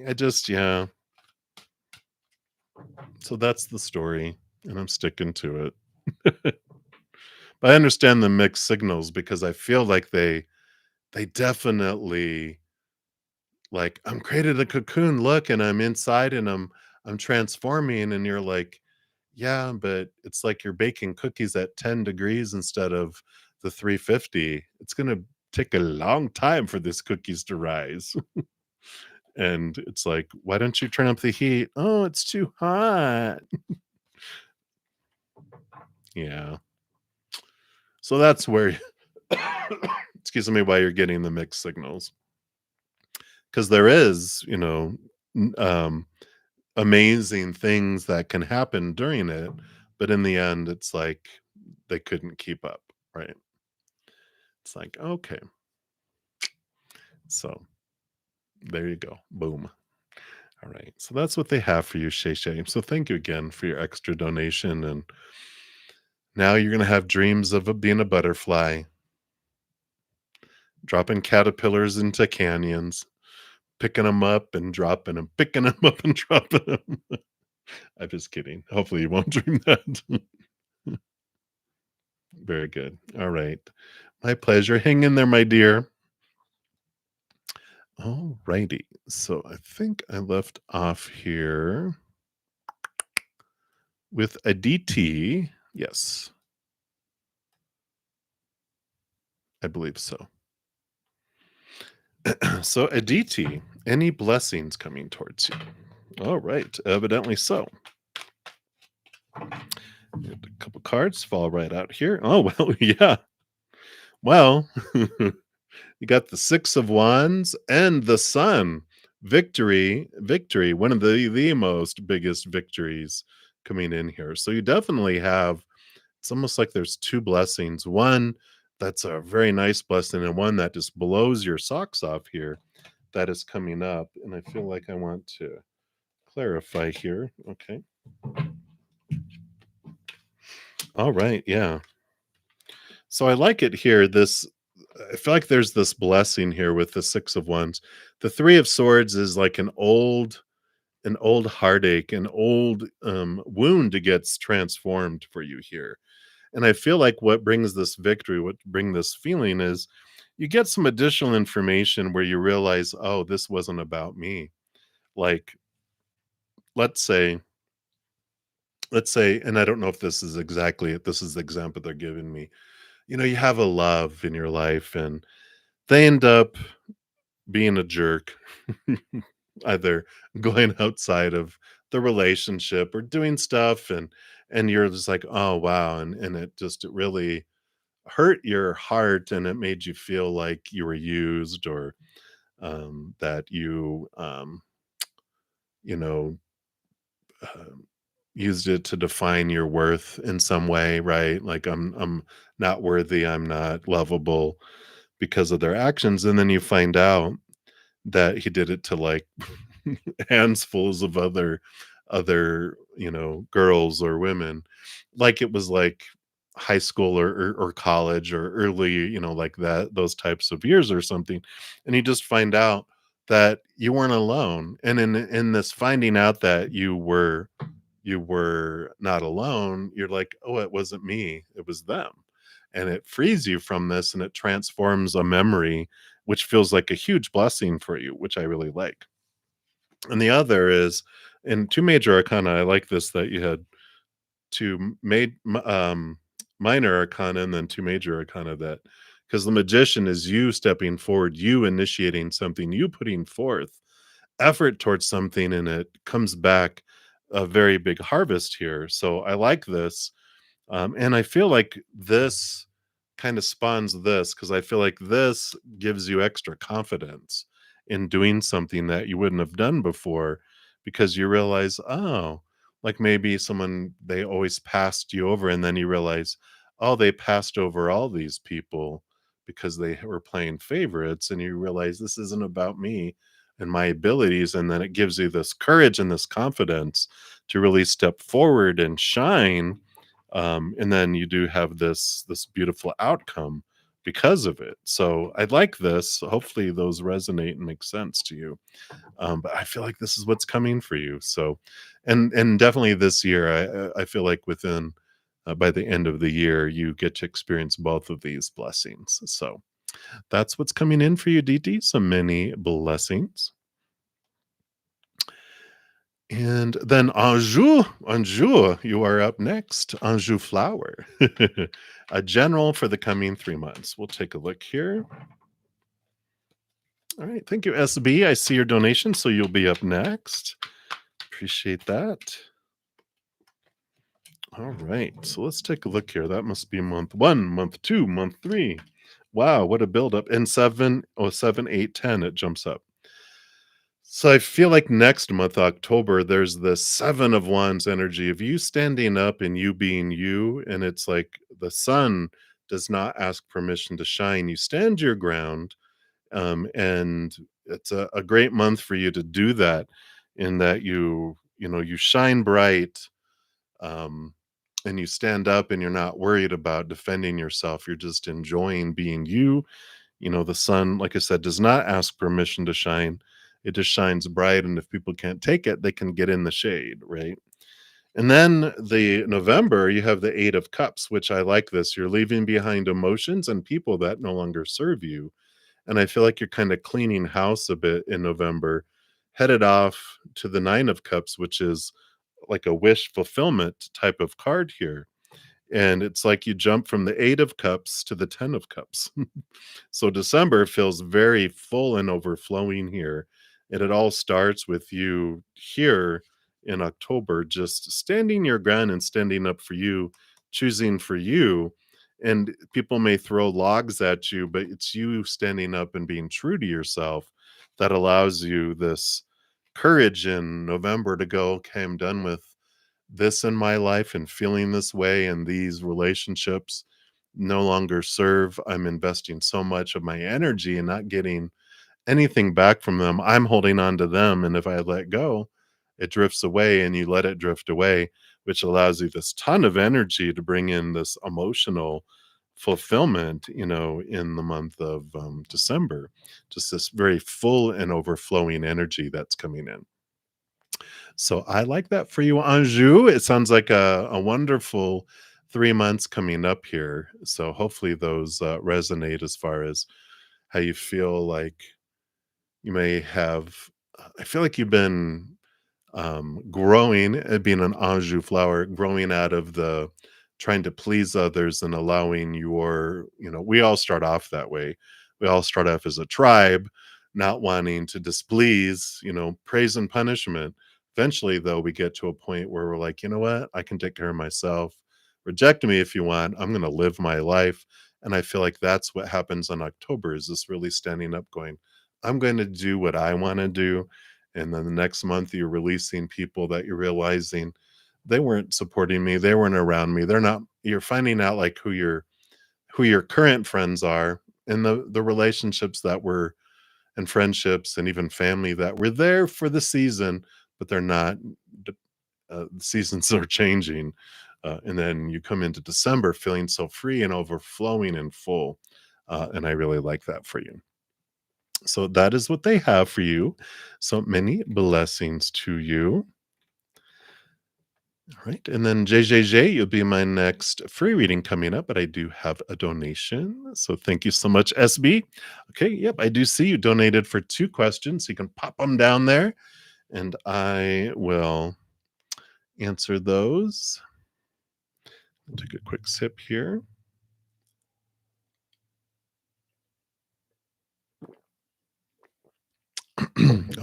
I just yeah, so that's the story, and I'm sticking to it. But I understand the mixed signals because I feel like they definitely like, "I'm created a cocoon, look, and I'm inside and I'm transforming," and you're like, "Yeah, but it's like you're baking cookies at 10 degrees instead of the 350. It's gonna take a long time for these cookies to rise." And it's like, "Why don't you turn up the heat?" "Oh, it's too hot." Yeah. So that's where excuse me, why you're getting the mixed signals, because there is, n amazing things that can happen during it, but in the end, it's like they couldn't keep up, right? It's like, okay, so there you go. Boom. All right. So that's what they have for you, Shay Shay. So thank you again for your extra donation. And now you're going to have dreams of being a butterfly, dropping caterpillars into canyons, picking them up and dropping them, picking them up and dropping them. I'm just kidding. Hopefully you won't dream that. Very good. All right. My pleasure. Hang in there, my dear. All righty. So I think I left off here with a DT. Yes, I believe so. So a DT, any blessings coming towards you? All right. Evidently so. And a couple cards fall right out here. Oh, well, yeah. Well, you got the 6 of Wands and the Sun. Victory, victory, one of the most biggest victories coming in here. So you definitely have, it's almost like there's 2 blessings. One that's a very nice blessing and one that just blows your socks off here that is coming up, and I feel like I want to clarify here. Okay. All right, yeah. So I like it here. This I feel like there's this blessing here with the 6 of Wands. The 3 of Swords is like an old heartache, an old wound that gets transformed for you here. And I feel like what brings this victory, what bring this feeling is you get some additional information where you realize, oh, this wasn't about me. Like, let's say, and I don't know if this is exactly it, this is the example they're giving me. You have a love in your life and they end up being a jerk, either going outside of the relationship or doing stuff and you're just like, oh wow, and it really hurt your heart and it made you feel like you were used or that you know um, used it to define your worth in some way, right? Like I'm not worthy, I'm not lovable because of their actions, and then you find out that he did it to like handsfuls of other girls or women, like it was like high school or college or early, like that, those types of years or something, and you just find out that you weren't alone, and in this finding out that you were not alone, you're like, oh, it wasn't me, it was them, and it frees you from this and it transforms a memory, which feels like a huge blessing for you, which I really like. And the other is in 2 major arcana, I like this that you had 2 minor arcana and then 2 major arcana, that because the magician is you stepping forward, you initiating something, you putting forth effort towards something, and it comes back a very big harvest here. So I like this. And I feel like this kind of spawns this because I feel like this gives you extra confidence in doing something that you wouldn't have done before because you realize, oh, like maybe someone they always passed you over, and then you realize, oh, they passed over all these people because they were playing favorites, and you realize this isn't about me and my abilities, and then it gives you this courage and this confidence to really step forward and shine, and then you do have this beautiful outcome because of it. So I like this. Hopefully those resonate and make sense to you. But I feel like this is what's coming for you. So, and definitely this year, I feel like within by the end of the year, you get to experience both of these blessings. So that's what's coming in for you, DT. So many blessings. And then Anjou, you are up next. Anjou Flower, a general for the coming 3 months. We'll take a look here. All right. Thank you, SB. I see your donation, so you'll be up next. Appreciate that. All right. So let's take a look here. That must be month 1, month 2, month 3. Wow, what a buildup. And 7, oh, 7, 8, 10, it jumps up. So I feel like next month, October, there's the 7 of Wands energy of you standing up and you being you. And it's like the sun does not ask permission to shine. You stand your ground. And it's a great month for you to do that, in that you shine bright, um, and you stand up and you're not worried about defending yourself. You're just enjoying being you. The sun, like I said, does not ask permission to shine. It just shines bright. And if people can't take it, they can get in the shade, right? And then the November, you have the 8 of Cups, which I like this. You're leaving behind emotions and people that no longer serve you. And I feel like you're kind of cleaning house a bit in November, headed off to the 9 of Cups, which is like a wish fulfillment type of card here. And it's like you jump from the 8 of Cups to the 10 of Cups. So December feels very full and overflowing here. And it all starts with you here in October, just standing your ground and standing up for you, choosing for you. And people may throw logs at you, but it's you standing up and being true to yourself that allows you this courage in November to go, okay, I'm done with this in my life and feeling this way, and these relationships no longer serve. I'm investing so much of my energy and not getting anything back from them. I'm holding on to them. And if I let go, it drifts away, and you let it drift away, which allows you this ton of energy to bring in this emotional fulfillment, in the month of December. Just this very full and overflowing energy that's coming in. So I like that for you, Anjou. It sounds like a wonderful 3 months coming up here. So hopefully those resonate as far as how you feel like you may have. I feel like you've been growing, being an Anjou flower, growing out of the trying to please others and allowing we all start off that way. We all start off as a tribe, not wanting to displease, praise and punishment. Eventually, though, we get to a point where we're like, you know what? I can take care of myself. Reject me if you want. I'm going to live my life. And I feel like that's what happens in October, is this really standing up going, I'm going to do what I want to do. And then the next month you're releasing people that you're realizing they weren't supporting me, they weren't around me, they're not. You're finding out like who your current friends are, and the relationships that were, and friendships and even family that were there for the season, but they're not. The seasons are changing, and then you come into December feeling so free and overflowing and full, and I really like that for you. So that is what they have for you. So many blessings to you. All right. And then JJJ, you'll be my next free reading coming up, but I do have a donation. So thank you so much, SB. Okay. Yep. I do see you donated for 2 questions. So you can pop them down there and I will answer those. Take a quick sip here.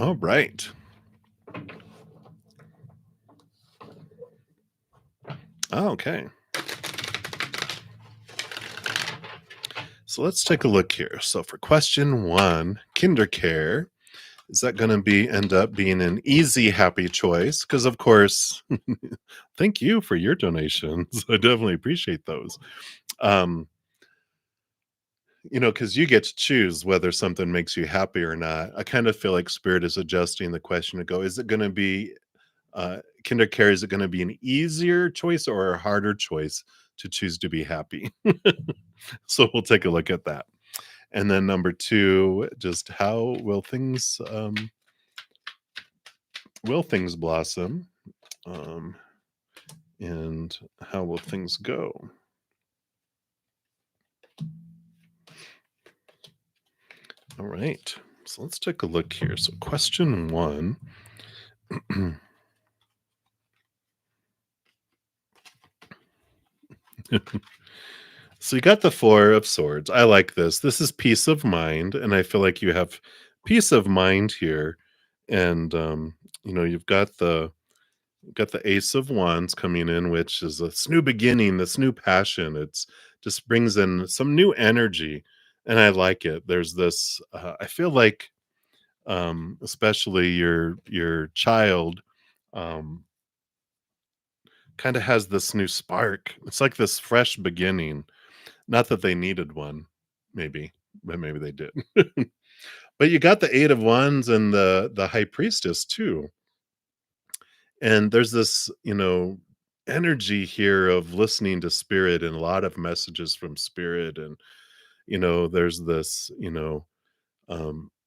All right. Okay. So let's take a look here. So for question 1, kinder care. Is that gonna be end up being an easy, happy choice? Because of course thank you for your donations. I definitely appreciate those. Um, because you get to choose whether something makes you happy or not. I kind of feel like spirit is adjusting the question to go, is it gonna be Kinder Care, is it gonna be an easier choice or a harder choice to choose to be happy? So we'll take a look at that. And then number 2, just how will things blossom? Um, and how will things go? All right. So let's take a look here. So question 1. So you got the 4 of swords. I like this. This is peace of mind, and I feel like you have peace of mind here. And you've got the ace of wands coming in, which is this new beginning, this new passion. It's just brings in some new energy, and I like it. There's this I feel like especially your child um kind of has this new spark. It's like this fresh beginning. Not that they needed one, maybe, but maybe they did. But you got the 8 of wands and the high priestess too. And there's this, energy here of listening to spirit and a lot of messages from spirit. And, there's this,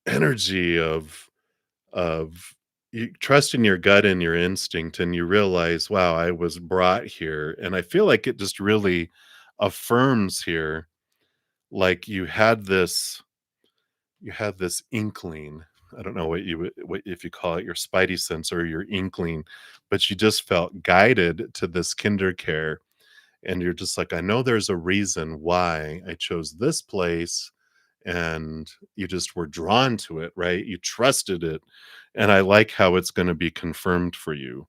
energy of you trusting your gut and your instinct, and you realize, wow, I was brought here. And I feel like it just really affirms here, like you had this inkling. I don't know what if you call it your spidey sense or your inkling, but you just felt guided to this kinder care, and you're just like, I know there's a reason why I chose this place, and you just were drawn to it, right? You trusted it, and I like how it's going to be confirmed for you.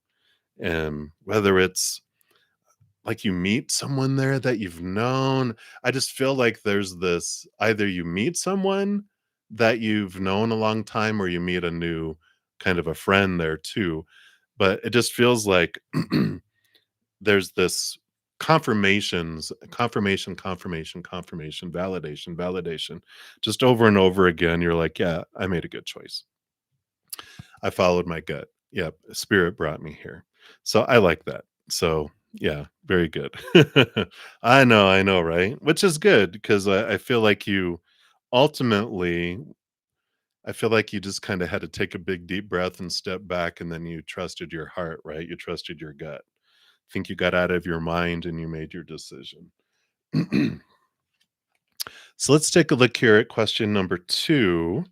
And whether it's like you meet someone there that you've known. I just feel like there's this, either you meet someone that you've known a long time or you meet a new kind of a friend there too. But it just feels like there's this confirmation, validation, just over and over again. You're like, yeah, I made a good choice. I followed my gut. Yep, spirit brought me here. So I like that. So yeah, very good. I know, right? Which is good because I feel like ultimately, I feel like you just kind of had to take a big deep breath and step back, and then you trusted your heart, right? You trusted your gut. I think you got out of your mind and you made your decision. So let's take a look here at question number 2.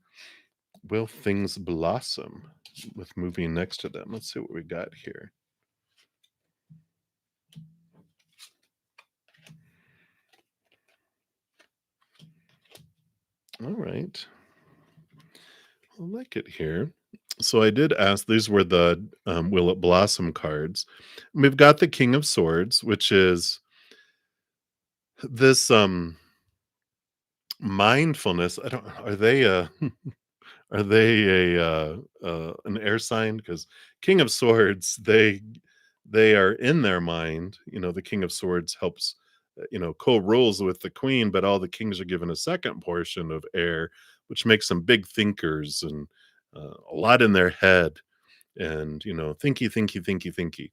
Will things blossom with moving next to them? Let's see what we got here. All right. I like it here. So I did ask, these were the Will It Blossom cards. We've got the King of Swords, which is this mindfulness. I don't are they are they an air sign? Because King of Swords, they are in their mind. The King of Swords helps co-rules with the queen, but all the kings are given a second portion of air, which makes them big thinkers and a lot in their head, and thinky.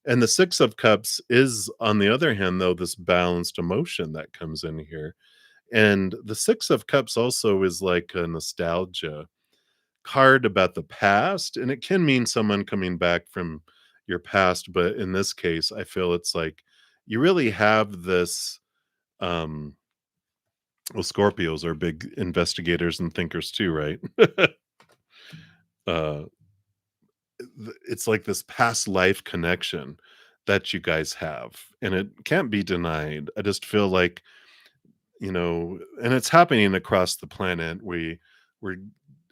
And the 6 of cups is, on the other hand, though, this balanced emotion that comes in here. And the 6 of cups also is like a nostalgia card about the past, and it can mean someone coming back from your past, but in this case, I feel it's like you really have this, um well, Scorpios are big investigators and thinkers too, right? uh it's like this past life connection that you guys have, and it can't be denied. I just feel like, and it's happening across the planet. We're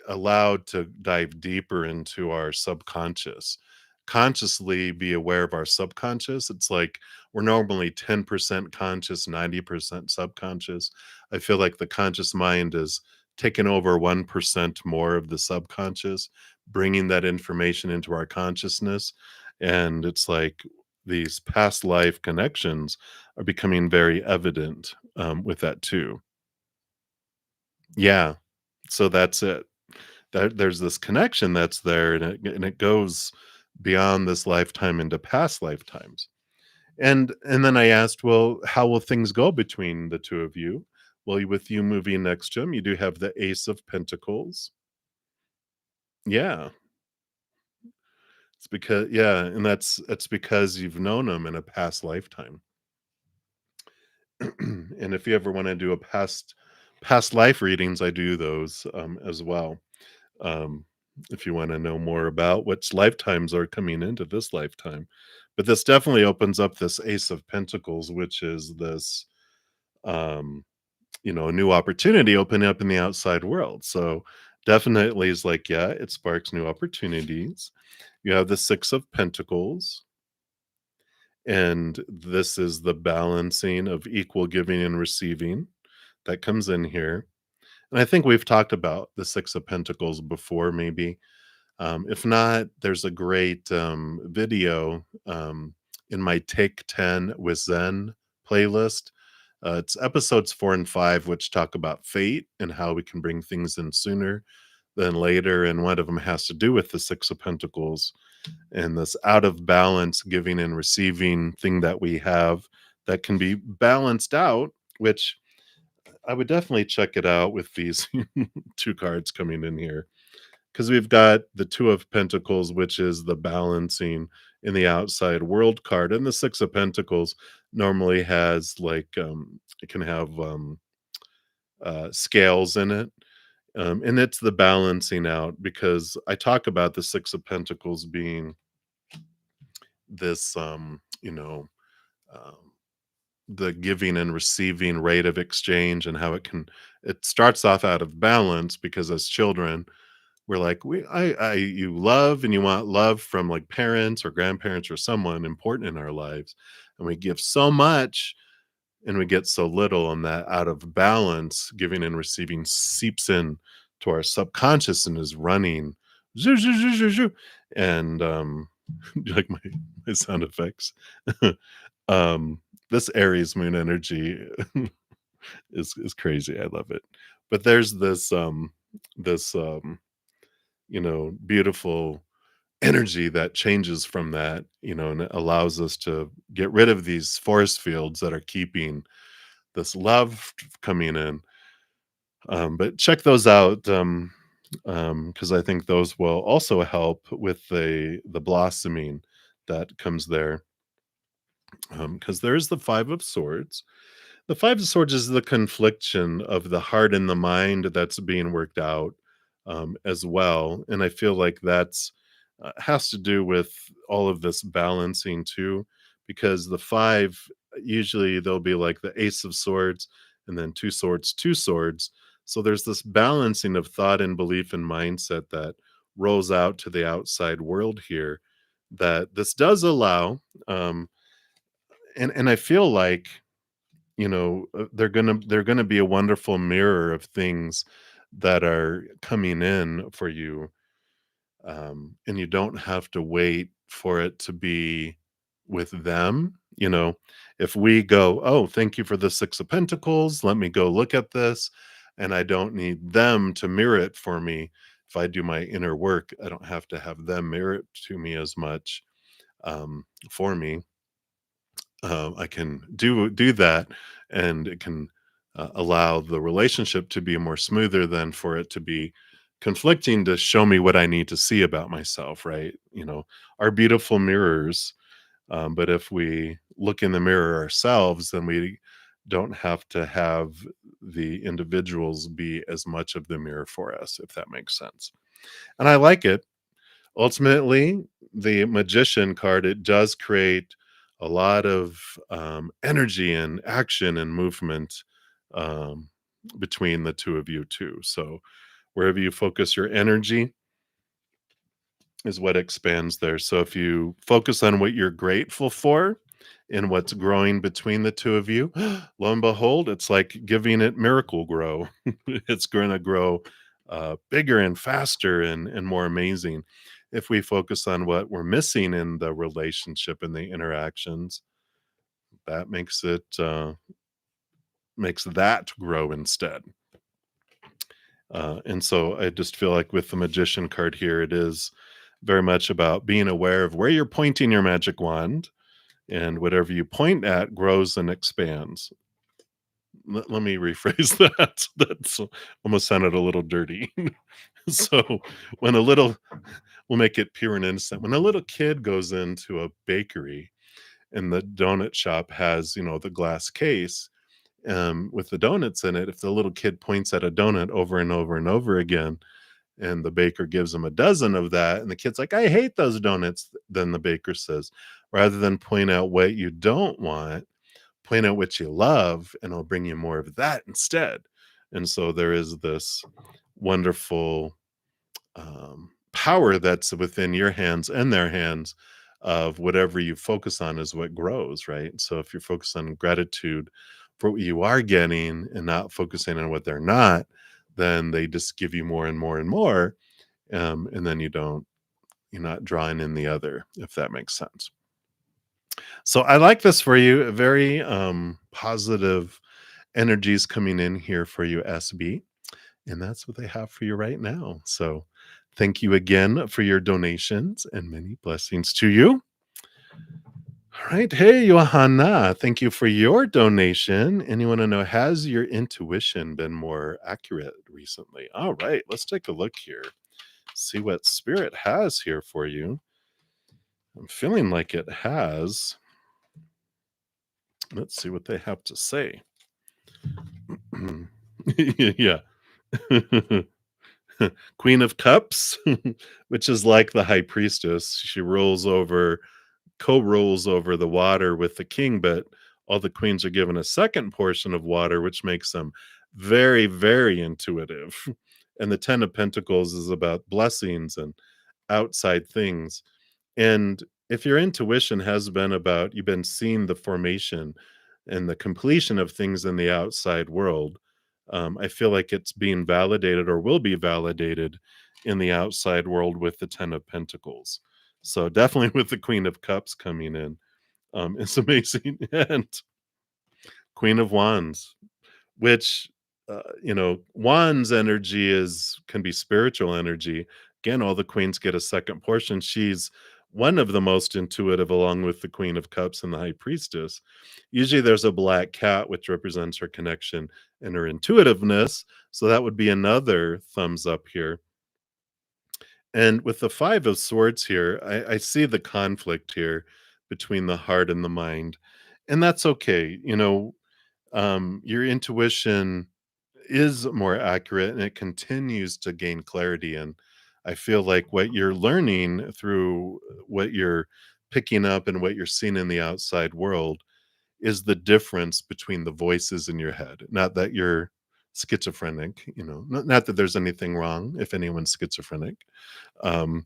allowed to dive deeper into our subconscious, consciously be aware of our subconscious. It's like we're normally 10% conscious, 90% subconscious. I feel like the conscious mind is taken over 1% more of the subconscious, bringing that information into our consciousness. And it's like these past life connections are becoming very evident with that too. Yeah. So that's it. There's this connection that's there, and it goes beyond this lifetime into past lifetimes. And then I asked, "Well, how will things go between the 2 of you?" Well, with you moving next to him, you do have the Ace of Pentacles. Yeah, it's because yeah, and that's because you've known him in a past lifetime. And if you ever wanna do a past life readings, I do those, as well. Um, if you wanna know more about which lifetimes are coming into this lifetime. But this definitely opens up this Ace of Pentacles, which is this, um a new opportunity opening up in the outside world. So definitely is like, yeah, it sparks new opportunities. You have the Six of Pentacles, and this is the balancing of equal giving and receiving that comes in here. And I think we've talked about the Six of Pentacles before, maybe. If not, there's a great video in my Take 10 with Zen playlist. It's episodes 4 and 5, which talk about fate and how we can bring things in sooner than later. And one of them has to do with the Six of Pentacles and this out of balance giving and receiving thing that we have that can be balanced out, which I would definitely check it out with these two cards coming in here, because we've got the Two of Pentacles, which is the balancing in the outside world card, and the Six of Pentacles normally has like it can have scales in it. And it's the balancing out, because I talk about the Six of Pentacles being this um, the giving and receiving rate of exchange, and how it starts off out of balance, because as children we're like, you love and you want love from like parents or grandparents or someone important in our lives. And we give so much and we get so little, and that out of balance, giving and receiving seeps in to our subconscious and is running. Zoo, zoo, zoo, zoo, zoo. And do you like my sound effects? um, this Aries moon energy is crazy. I love it. But there's this beautiful energy that changes from that, and it allows us to get rid of these force fields that are keeping this love coming in. But check those out, because I think those will also help with the blossoming that comes there. Because there's the Five of Swords. The Five of Swords is the confliction of the heart and the mind that's being worked out, as well, and I feel like that's has to do with all of this balancing too, because the 5, usually there'll be like the Ace of Swords and then 2 swords, 2 swords. So there's this balancing of thought and belief and mindset that rolls out to the outside world here, that this does allow, and I feel like they're gonna be a wonderful mirror of things that are coming in for you, and you don't have to wait for it to be with them. If we go, "Oh, thank you for the Six of Pentacles, let me go look at this," and I don't need them to mirror it for me. If I do my inner work, I don't have to have them mirror it to me as much, for me. I can do that, and it can allow the relationship to be more smoother than for it to be conflicting to show me what I need to see about myself. Right? Our beautiful mirrors. But if we look in the mirror ourselves, then we don't have to have the individuals be as much of the mirror for us, if that makes sense. And I like it. Ultimately, the Magician card, it does create a lot of, energy and action and movement, um, between the 2 of you too. So, wherever you focus your energy is what expands there. So, if you focus on what you're grateful for, in what's growing between the two of you, lo and behold, it's like giving it miracle grow. It's going to grow bigger and faster and more amazing. If we focus on what we're missing in the relationship and the interactions, that makes that grow instead. And so I just feel like with the magician card here, it is very much about being aware of where you're pointing your magic wand, and whatever you point at grows and expands. Let me rephrase that. That's almost sounded a little dirty. So when a little, we'll make it pure and innocent. When a little kid goes into a bakery and the donut shop has, the glass case with the donuts in it, if the little kid points at a donut over and over and over again, and the baker gives him a dozen of that, and the kid's like, I hate those donuts. Then the baker says, rather than point out what you don't want, point out what you love, and I'll bring you more of that instead. And so there is this wonderful power that's within your hands and their hands, of whatever you focus on is what grows, right? So if you're focused on gratitude for what you are getting and not focusing on what they're not, then they just give you more and more and more. And then you're not drawing in the other, if that makes sense. So I like this for you. Very positive energies coming in here for you, SB. And that's what they have for you right now. So thank you again for your donations and many blessings to you. All right. Hey, Johanna, thank you for your donation. And you want to know, has your intuition been more accurate recently? All right. Let's take a look here. See what spirit has here for you. I'm feeling like it has. Let's see what they have to say. Yeah. Queen of Cups, which is like the high priestess. She co-rolls over the water with the king, but all the queens are given a second portion of water, which makes them very, very intuitive. And the Ten of Pentacles is about blessings and outside things. And if your intuition has been about, you've been seeing the formation and the completion of things in the outside world, I feel like it's being validated or will be validated in the outside world with the Ten of Pentacles. So definitely with the Queen of Cups coming in, it's amazing. And Queen of Wands, which Wands energy can be spiritual energy. Again, all the queens get a second portion. She's one of the most intuitive, along with the Queen of Cups and the High Priestess. Usually there's a black cat, which represents her connection and her intuitiveness, so that would be another thumbs up here. And with the Five of Swords here, I see the conflict here between the heart and the mind, and that's okay. Your intuition is more accurate, and it continues to gain clarity. And I feel like what you're learning through what you're picking up and what you're seeing in the outside world is the difference between the voices in your head. Not that you're schizophrenic, not that there's anything wrong if anyone's schizophrenic. Um,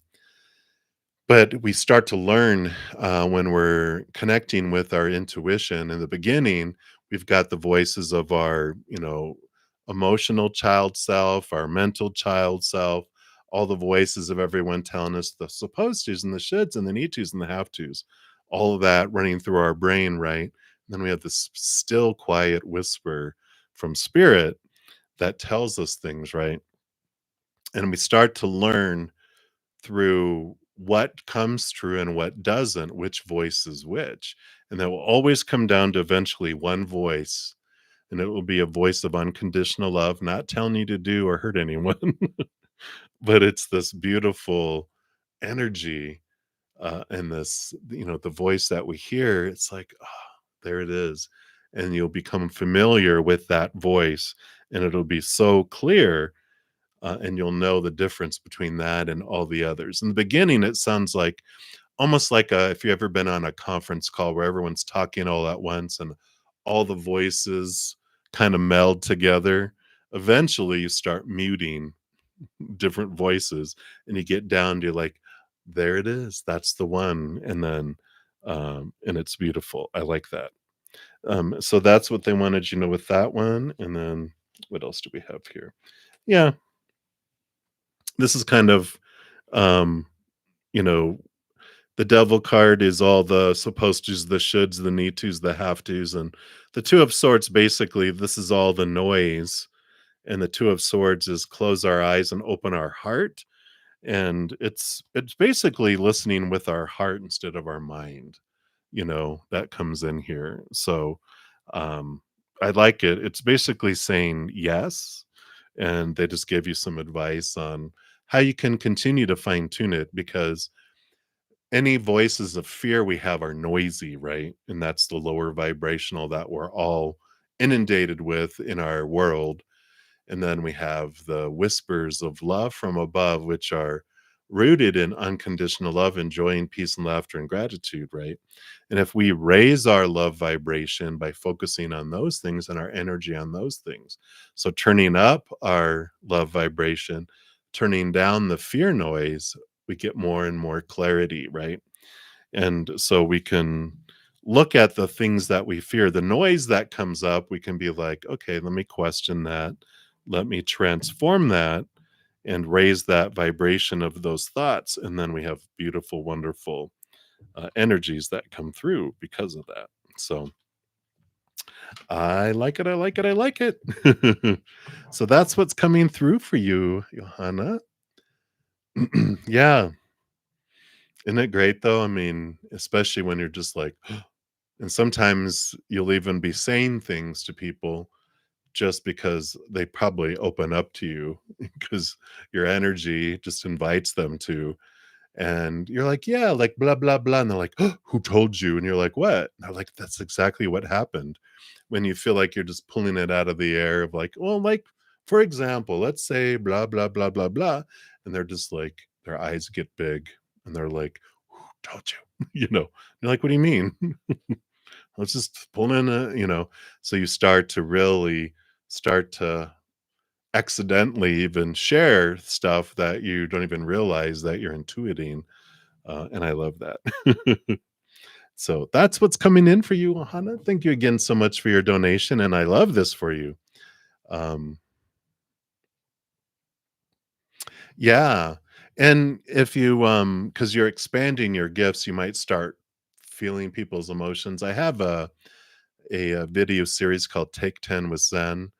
but we start to learn when we're connecting with our intuition. In the beginning, we've got the voices of our, emotional child self, our mental child self, all the voices of everyone telling us the supposed tos and the shoulds and the need tos and the have tos, all of that running through our brain, right? And then we have this still quiet whisper from spirit that tells us things, right? And we start to learn through what comes true and what doesn't, which voice is which. And that will always come down to eventually one voice, and it will be a voice of unconditional love, not telling you to do or hurt anyone, but it's this beautiful energy, and this, the voice that we hear. It's like, there it is. And you'll become familiar with that voice, and it'll be so clear, and you'll know the difference between that and all the others. In the beginning, it sounds like almost like if you've ever been on a conference call where everyone's talking all at once and all the voices kind of meld together. Eventually, you start muting different voices, and you get down to like, there it is. That's the one. And then and it's beautiful. I like that. So that's what they wanted, with that one. And then what else do we have here? Yeah, this is kind of, um, you know, the devil card is all the supposed tos, the shoulds, the need tos, the have tos, and the two of swords. Basically, this is all the noise, and the two of swords is close our eyes and open our heart. And it's basically listening with our heart instead of our mind, that comes in here. So um I like it. It's basically saying yes, and they just give you some advice on how you can continue to fine tune it, because any voices of fear we have are noisy, right? And that's the lower vibrational that we're all inundated with in our world. And then we have the whispers of love from above, which are rooted in unconditional love and joy and peace and laughter and gratitude, right? And if we raise our love vibration by focusing on those things and our energy on those things, so turning up our love vibration, turning down the fear noise, we get more and more clarity, right? And so we can look at the things that we fear, the noise that comes up. We can be like, okay, let me question that. Let me transform that and raise that vibration of those thoughts. And then we have beautiful, wonderful energies that come through because of that. So I like it. I like it. I like it. So that's what's coming through for you, Johanna. Yeah. Isn't it great though? I mean, especially when you're just like, and sometimes you'll even be saying things to people just because they probably open up to you because your energy just invites them to. And you're like, yeah, like blah, blah, blah. And they're like, oh, who told you? And you're like, what? And they're like, that's exactly what happened. When you feel like you're just pulling it out of the air of like, well, like, for example, let's say blah, blah, blah, blah, blah. And they're just like, their eyes get big and they're like, who told you? You're like, what do you mean? Let's just pull in so you start to accidentally even share stuff that you don't even realize that you're intuiting. And I love that. So that's what's coming in for you, Ohana. Thank you again so much for your donation. And I love this for you. Um, yeah. And if you, because you're expanding your gifts, you might start feeling people's emotions. I have a video series called Take 10 with Zen.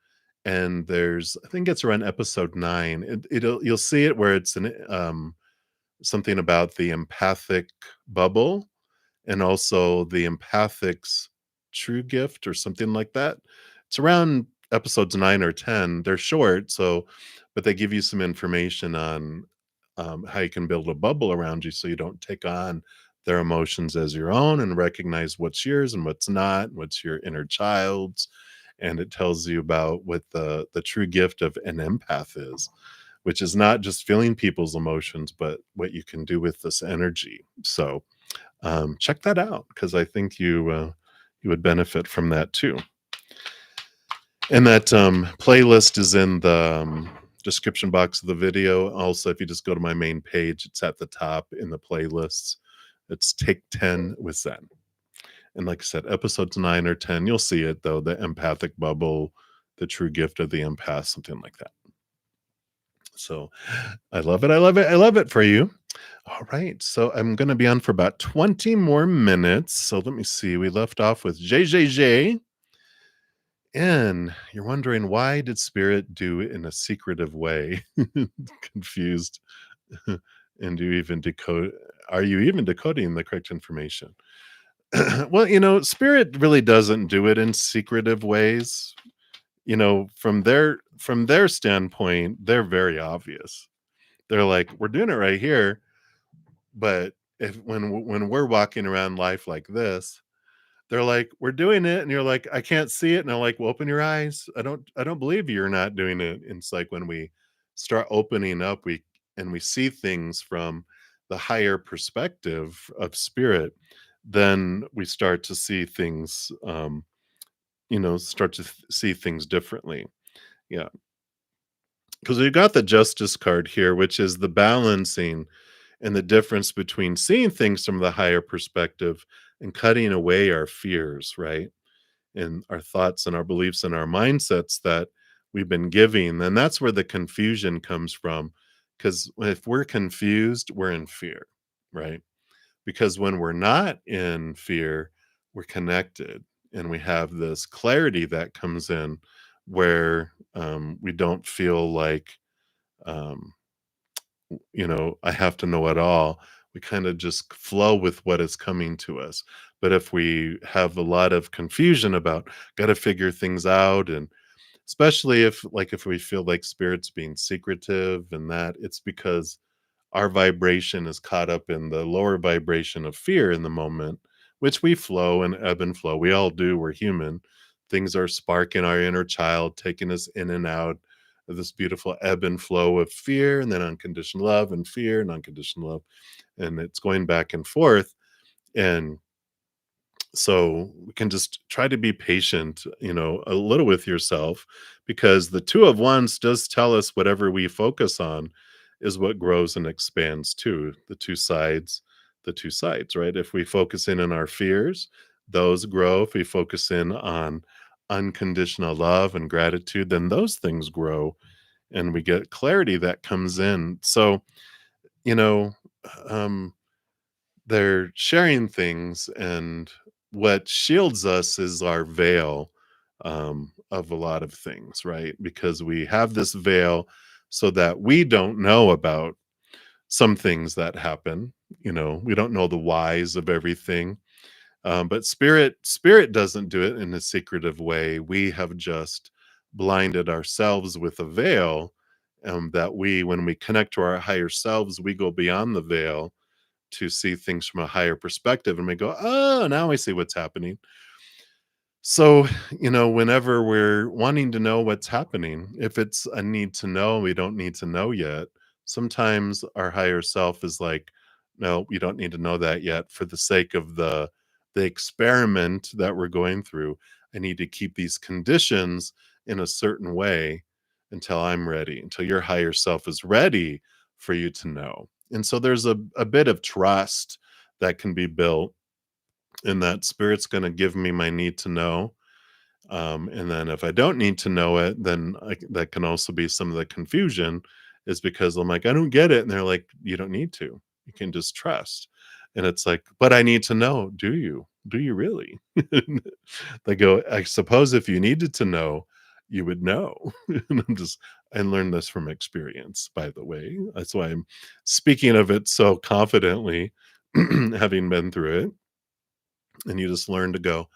And I think it's around episode 9. You'll see it where it's something about the empathic bubble, and also the empathic's true gift or something like that. It's around episodes 9 or 10. They're short, but they give you some information on how you can build a bubble around you so you don't take on their emotions as your own, and recognize what's yours and what's not, what's your inner child's. And it tells you about what the true gift of an empath is, which is not just feeling people's emotions, but what you can do with this energy. So check that out, because I think you would benefit from that too. And that playlist is in the description box of the video. Also, if you just go to my main page, it's at the top in the playlists. It's Take 10 with Zen. And like I said, episodes 9 or 10, you'll see it though, the empathic bubble, the true gift of the empath, something like that. So I love it. I love it. I love it for you. All right. So I'm going to be on for about 20 more minutes. So let me see. We left off with JJJ. And you're wondering, why did Spirit do it in a secretive way? Confused. And do you even decode? Are you even decoding the correct information? Well, Spirit really doesn't do it in secretive ways. From their standpoint, they're very obvious. They're like, we're doing it right here. But if when we're walking around life like this, they're like, we're doing it, and you're like, I can't see it. And they're like, well, open your eyes. I don't believe you're not doing it. And it's like when we start opening up, we see things from the higher perspective of spirit, then we start to see things, see things differently. Yeah. Because we've got the justice card here, which is the balancing and the difference between seeing things from the higher perspective and cutting away our fears, right? And our thoughts and our beliefs and our mindsets that we've been giving, then that's where the confusion comes from. Because if we're confused, we're in fear, right? Because when we're not in fear, we're connected and we have this clarity that comes in where we don't feel like, um, I have to know it all. We kind of just flow with what is coming to us. But if we have a lot of confusion about, got to figure things out, and especially if we feel like spirit's being secretive and that, it's because our vibration is caught up in the lower vibration of fear in the moment, which we flow and ebb and flow. We all do. We're human. Things are sparking our inner child, taking us in and out of this beautiful ebb and flow of fear and then unconditional love and fear and unconditional love. And it's going back and forth. And so we can just try to be patient, a little with yourself, because the two of wands does tell us whatever we focus on is what grows and expands too. The two sides, right? If we focus in on our fears, those grow. If we focus in on unconditional love and gratitude, then those things grow and we get clarity that comes in. So, you know, um, they're sharing things, and what shields us is our veil, of a lot of things, right? Because we have this veil so that we don't know about some things that happen. We don't know the whys of everything. But spirit doesn't do it in a secretive way. We have just blinded ourselves with a veil, that when we connect to our higher selves, we go beyond the veil to see things from a higher perspective, and we go, oh, now I see what's happening. So, whenever we're wanting to know what's happening, if it's a need to know, we don't need to know yet. Sometimes our higher self is like, no, we don't need to know that yet for the sake of the experiment that we're going through. I need to keep these conditions in a certain way until I'm ready, until your higher self is ready for you to know. And so there's a bit of trust that can be built in that spirit's going to give me my need to know. And then if I don't need to know it, then that can also be some of the confusion, is because I'm like, I don't get it. And they're like, you don't need to. You can just trust. And it's like, but I need to know. Do you? Do you really? They go, I suppose if you needed to know, you would know. And I learned this from experience, by the way. That's why I'm speaking of it so confidently, having been through it. And you just learn to go,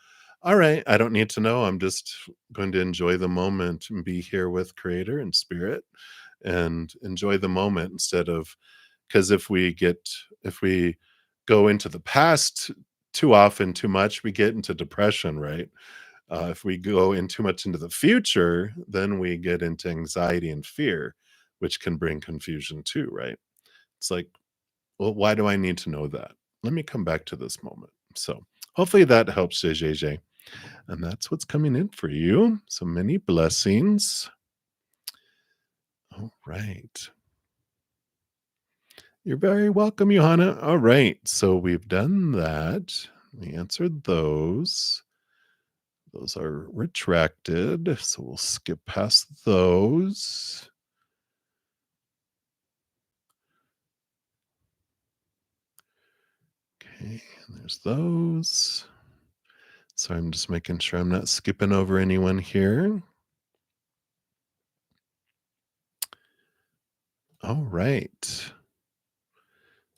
all right, I don't need to know. I'm just going to enjoy the moment and be here with creator and spirit and enjoy the moment, instead of, because if we go into the past too often, too much, we get into depression, right? If we go in too much into the future, then we get into anxiety and fear, which can bring confusion too, right? It's like, well, why do I need to know that? Let me come back to this moment. So hopefully that helps, JJ. And that's what's coming in for you. So many blessings. All right. You're very welcome, Johanna. All right. So we've done that. We answered those. Those are retracted. So we'll skip past those. Okay. And there's those. So I'm just making sure I'm not skipping over anyone here. All right.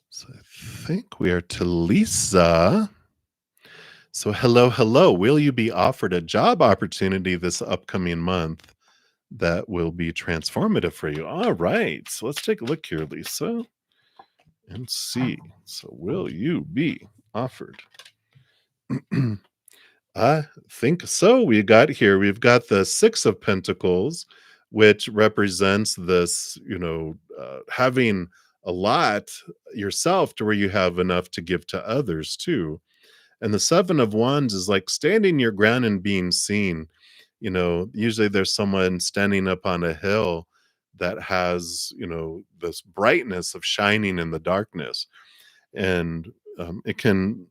So I think we are to Lisa. So hello, hello. Will you be offered a job opportunity this upcoming month that will be transformative for you? All right. So let's take a look here, Lisa, and see. So will you be offered? I think so. We've got the Six of Pentacles, which represents this, having a lot yourself to where you have enough to give to others too. And the Seven of Wands is like standing your ground and being seen. Usually there's someone standing up on a hill that has, this brightness of shining in the darkness. And it can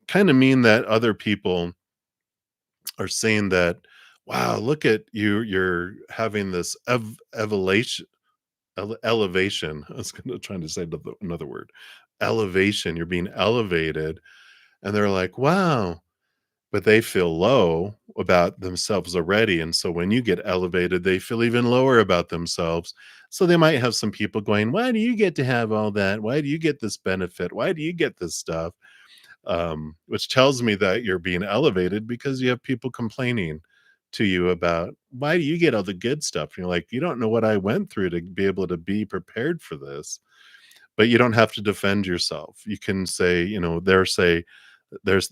kind of mean that other people are saying that, wow, look at you, you're having this elevation. Elevation. I was gonna trying to say another word. Elevation. You're being elevated, and they're like, wow, but they feel low about themselves already. And so when you get elevated, they feel even lower about themselves. So they might have some people going, why do you get to have all that? Why do you get this benefit? Why do you get this stuff? Which tells me that you're being elevated because you have people complaining to you about, why do you get all the good stuff? And you're like, you don't know what I went through to be able to be prepared for this. But you don't have to defend yourself. You can say,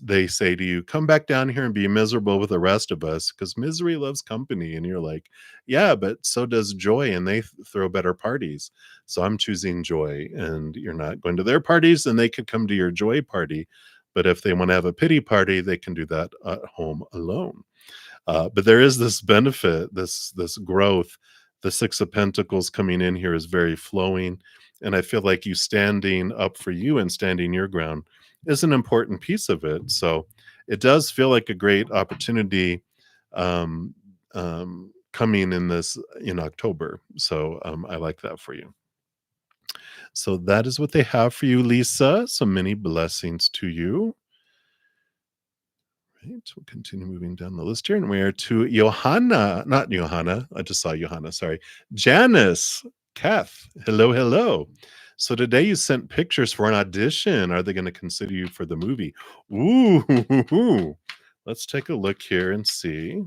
they say to you, come back down here and be miserable with the rest of us because misery loves company. And you're like, yeah, but so does joy, and they throw better parties. So I'm choosing joy, and you're not going to their parties, and they could come to your joy party. But if they want to have a pity party, they can do that at home alone. But there is this benefit, this growth. The Six of Pentacles coming in here is very flowing, and I feel like you standing up for you and standing your ground is an important piece of it. So it does feel like a great opportunity um, coming in October. So I like that for you. So that is what they have for you, Lisa. So many blessings to you. Right, we'll continue moving down the list here, and we are to Johanna, not Johanna. I just saw Johanna. Sorry, Janice, Kath. Hello, hello. So today you sent pictures for an audition. Are they going to consider you for the movie? Ooh, let's take a look here and see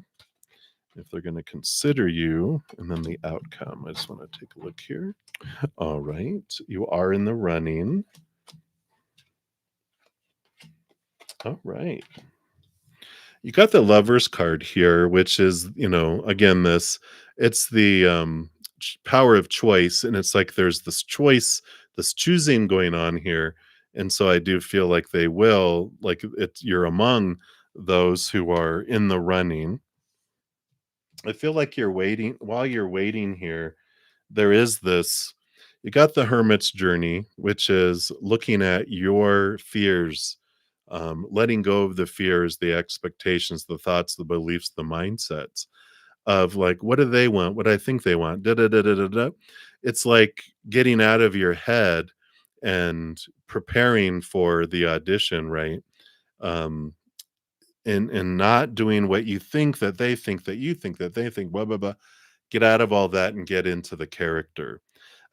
if they're going to consider you, and then the outcome. I just want to take a look here. All right, you are in the running. All right. You got the Lovers card here, which is, again, it's the power of choice. And it's like there's this choice, this choosing going on here. And so I do feel like they will, like, you're among those who are in the running. I feel like you're waiting. While you're waiting here, there is this, you got the Hermit's journey, which is looking at your fears, letting go of the fears, the expectations, the thoughts, the beliefs, the mindsets of like, what do they want? What I think they want? Da, da, da, da, da, da. It's like getting out of your head and preparing for the audition, right? Um, and not doing what you think that they think that you think that they think, blah, blah, blah. Get out of all that and get into the character.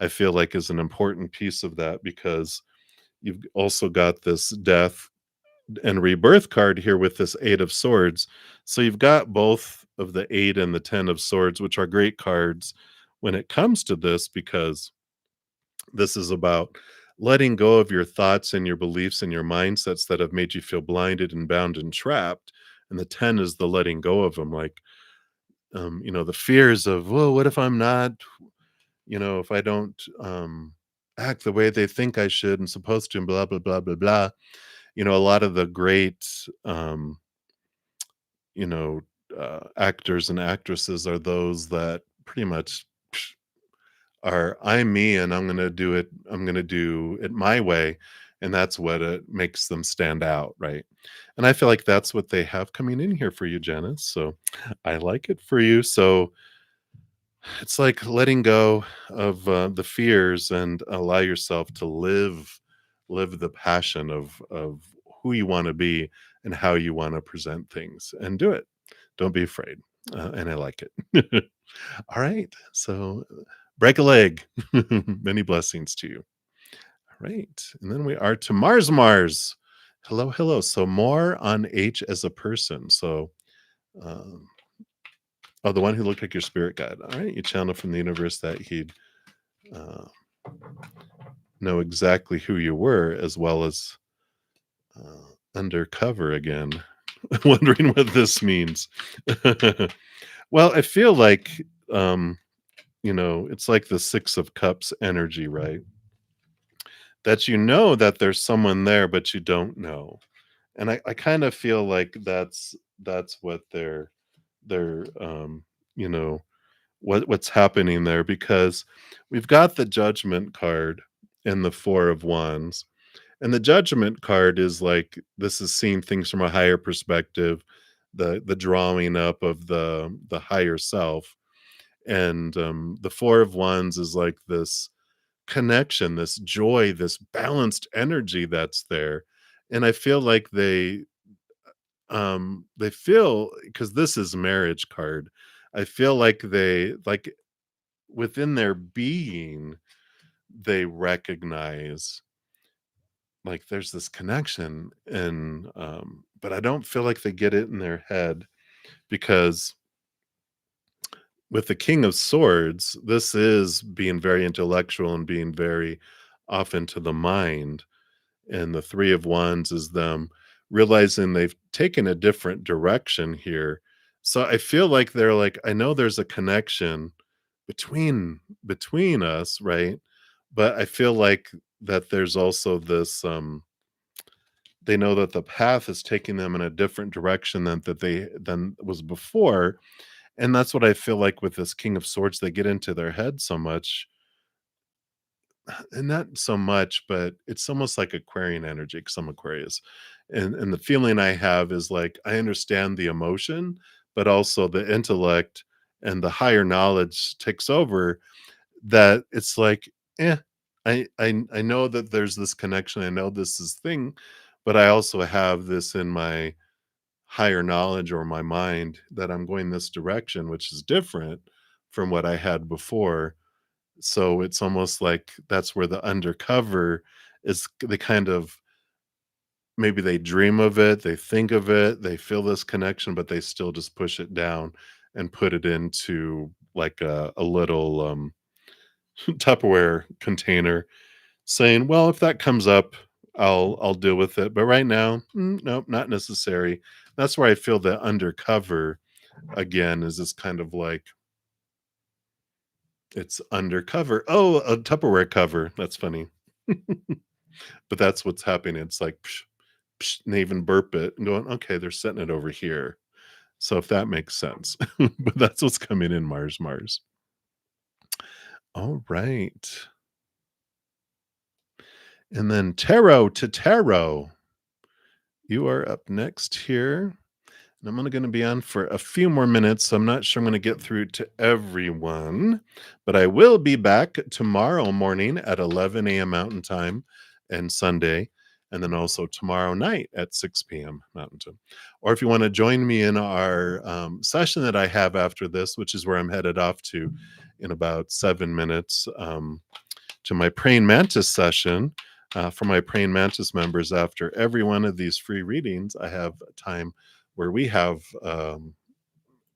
I feel like is an important piece of that, because you've also got this death and rebirth card here with this Eight of Swords. So you've got both of the Eight and the 10 of Swords, which are great cards when it comes to this, because this is about letting go of your thoughts and your beliefs and your mindsets that have made you feel blinded and bound and trapped. And the 10 is the letting go of them, like, the fears of, well, what if I'm not, if I don't act the way they think I should and supposed to, and blah, blah, blah, blah, blah. A lot of the great, you know, actors and actresses are those that pretty much are, I'm me and I'm going to do it my way. And that's what it makes them stand out. Right. And I feel like that's what they have coming in here for you, Janice. So I like it for you. So it's like letting go of the fears and allow yourself to live the passion of who you want to be and how you want to present things, and do it. Don't be afraid. And I like it. All right. So break a leg. Many blessings to you. All right. And then we are to Mars. Mars. Hello, hello. So more on H as a person. So um, oh, the one who looked like your spirit guide. All right, you channel from the universe that he'd uh, know exactly who you were, as well as undercover again. Wondering what this means. Well, I feel like, it's like the Six of Cups energy, right? That that there's someone there, but you don't know. And I kind of feel like that's what they're you know what's happening there, because we've got the Judgment card and the Four of Wands, And the Judgment card is like, this is seeing things from a higher perspective, the drawing up of the higher self. And, the Four of Wands is like this connection, this joy, this balanced energy that's there. And I feel like they feel, because this is marriage card, I feel like they like within their being, they recognize like there's this connection, and but I don't feel like they get it in their head, because with the King of Swords, this is being very intellectual and being very off into the mind. And the Three of Wands is them realizing they've taken a different direction here. So I feel like they're like, I know there's a connection between us, right? But I feel like that there's also this they know that the path is taking them in a different direction than was before. And that's what I feel like with this King of Swords, they get into their head so much, and not so much, but it's almost like Aquarian energy, 'cause I'm Aquarius. And the feeling I have is like I understand the emotion, but also the intellect and the higher knowledge takes over, that it's like, eh, I know that there's this connection, I know this is thing, but I also have this in my higher knowledge or my mind that I'm going this direction, which is different from what I had before. So it's almost like that's where the undercover is. They kind of, maybe they dream of it, they think of it, they feel this connection, but they still just push it down and put it into like a little Tupperware container, saying, "Well, if that comes up, I'll deal with it. But right now, nope, not necessary." That's where I feel the undercover again is this kind of like it's undercover. Oh, a Tupperware cover. That's funny. But that's what's happening. It's like, psh, psh, and they even burp it and going, okay, they're setting it over here. So if that makes sense. But that's what's coming in Mars. All right. And then tarot to tarot. You are up next here. And I'm only going to be on for a few more minutes, so I'm not sure I'm going to get through to everyone, but I will be back tomorrow morning at 11 a.m. Mountain Time and Sunday, and then also tomorrow night at 6 p.m. Mountain Time. Or if you want to join me in our session that I have after this, which is where I'm headed off to in about 7 minutes, to my praying mantis session. For my praying mantis members, after every one of these free readings, I have time where we have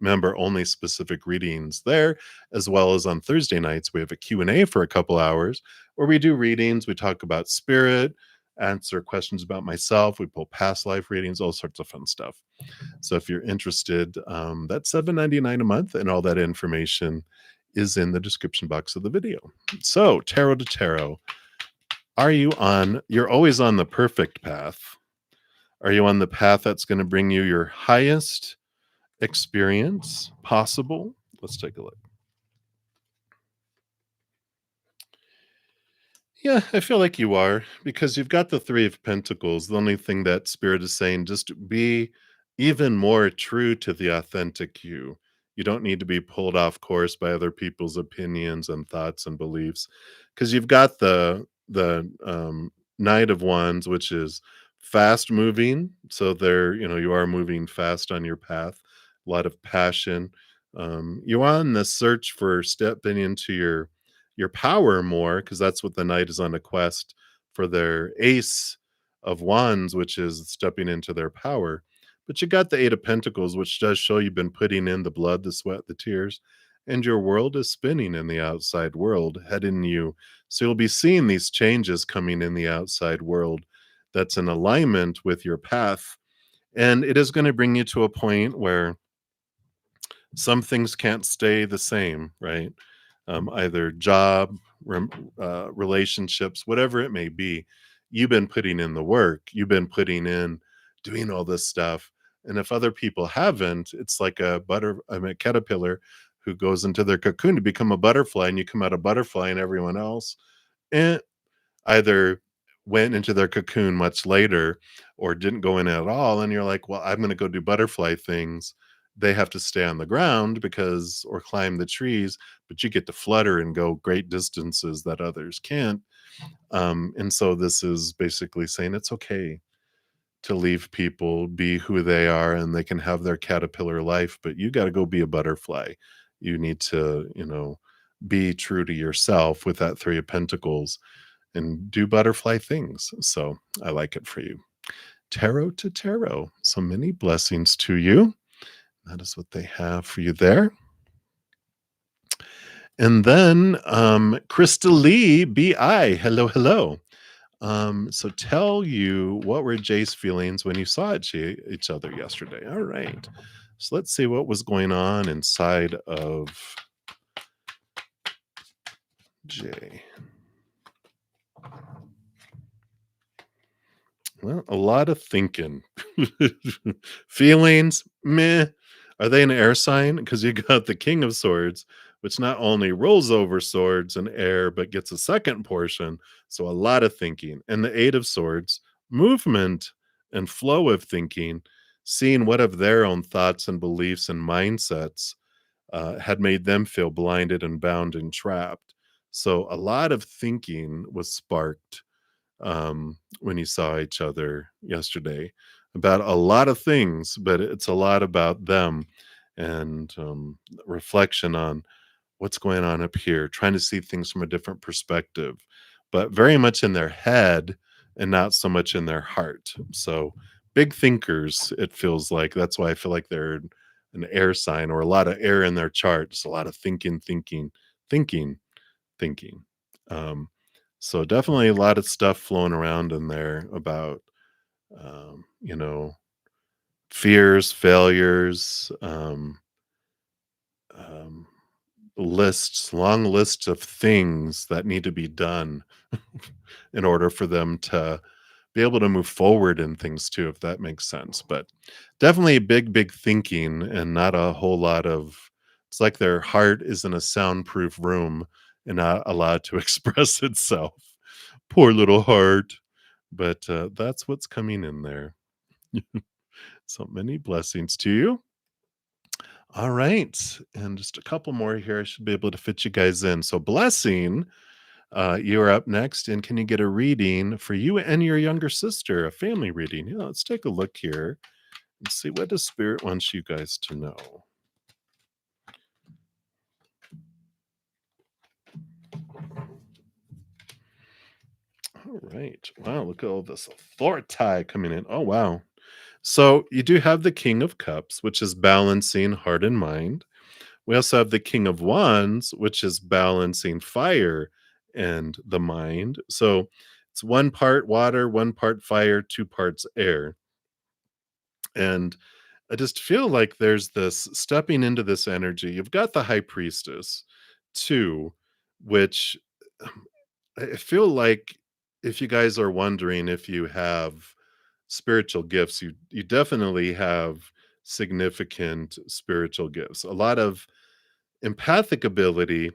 member only specific readings there, as well as on Thursday nights we have a Q&A for a couple hours where we do readings, we talk about spirit, answer questions about myself, we pull past life readings, all sorts of fun stuff. So if you're interested, that's $7.99 a month, and all that information is in the description box of the video. So tarot to tarot, you're always on the perfect path? Are you on the path that's going to bring you your highest experience possible? Let's take a look. Yeah, I feel like you are, because you've got the Three of Pentacles. The only thing that Spirit is saying, just be even more true to the authentic you. You don't need to be pulled off course by other people's opinions and thoughts and beliefs, because you've got the Knight of Wands, which is fast moving. So there, you are moving fast on your path. A lot of passion. You're on the search for stepping into your power more, because that's what the knight is on a quest for, their ace of wands, which is stepping into their power. But you got the Eight of Pentacles, which does show you've been putting in the blood, the sweat, the tears, and your world is spinning in the outside world, heading you. So you'll be seeing these changes coming in the outside world that's in alignment with your path. And it is going to bring you to a point where some things can't stay the same, right? Either job, relationships, whatever it may be. You've been putting in the work, you've been putting in doing all this stuff. And if other people haven't, it's like a caterpillar who goes into their cocoon to become a butterfly, and you come out a butterfly, and everyone else, eh, either went into their cocoon much later or didn't go in at all, and you're like, "Well, I'm gonna go do butterfly things." They have to stay on the ground because or climb the trees, but you get to flutter and go great distances that others can't. And so this is basically saying it's okay to leave people be who they are and they can have their caterpillar life, but you got to go be a butterfly. You need to, be true to yourself with that 3 of Pentacles and do butterfly things. So I like it for you. Tarot to tarot. So many blessings to you. That is what they have for you there. And then Krista Lee, BI. Hello, hello. So tell you what were Jay's feelings when you saw each other yesterday. All right. So let's see what was going on inside of Jay. Well, a lot of thinking. Feelings, meh. Are they an air sign? Because you got the King of Swords, which not only rolls over swords and air, but gets a second portion. So a lot of thinking. And the Eight of Swords, movement and flow of thinking, seeing what of their own thoughts and beliefs and mindsets had made them feel blinded and bound and trapped. So a lot of thinking was sparked when you saw each other yesterday about a lot of things, but it's a lot about them and reflection on what's going on up here, trying to see things from a different perspective, but very much in their head and not so much in their heart. So big thinkers, it feels like. That's why I feel like they're an air sign or a lot of air in their charts, a lot of thinking, thinking. Um, so definitely a lot of stuff flowing around in there about, um, you know, fears, failures, um, lists, long lists of things that need to be done in order for them to be able to move forward in things too, if that makes sense. But definitely big, big thinking and not a whole lot of it's like their heart is in a soundproof room and not allowed to express itself. Poor little heart. But that's what's coming in there. So many blessings to you. All right. And just a couple more here. I should be able to fit you guys in. So, blessing, you're up next. And can you get a reading for you and your younger sister, a family reading? Yeah, let's take a look here and see what does Spirit wants you guys to know. All right. Wow, look at all this authority coming in. Oh, wow. So you do have the King of Cups, which is balancing heart and mind. We also have the King of Wands, which is balancing fire and the mind. So it's one part water, one part fire, two parts air. And I just feel like there's this stepping into this energy. You've got the High Priestess, too, which I feel like if you guys are wondering if you have spiritual gifts, you definitely have significant spiritual gifts. A lot of empathic ability,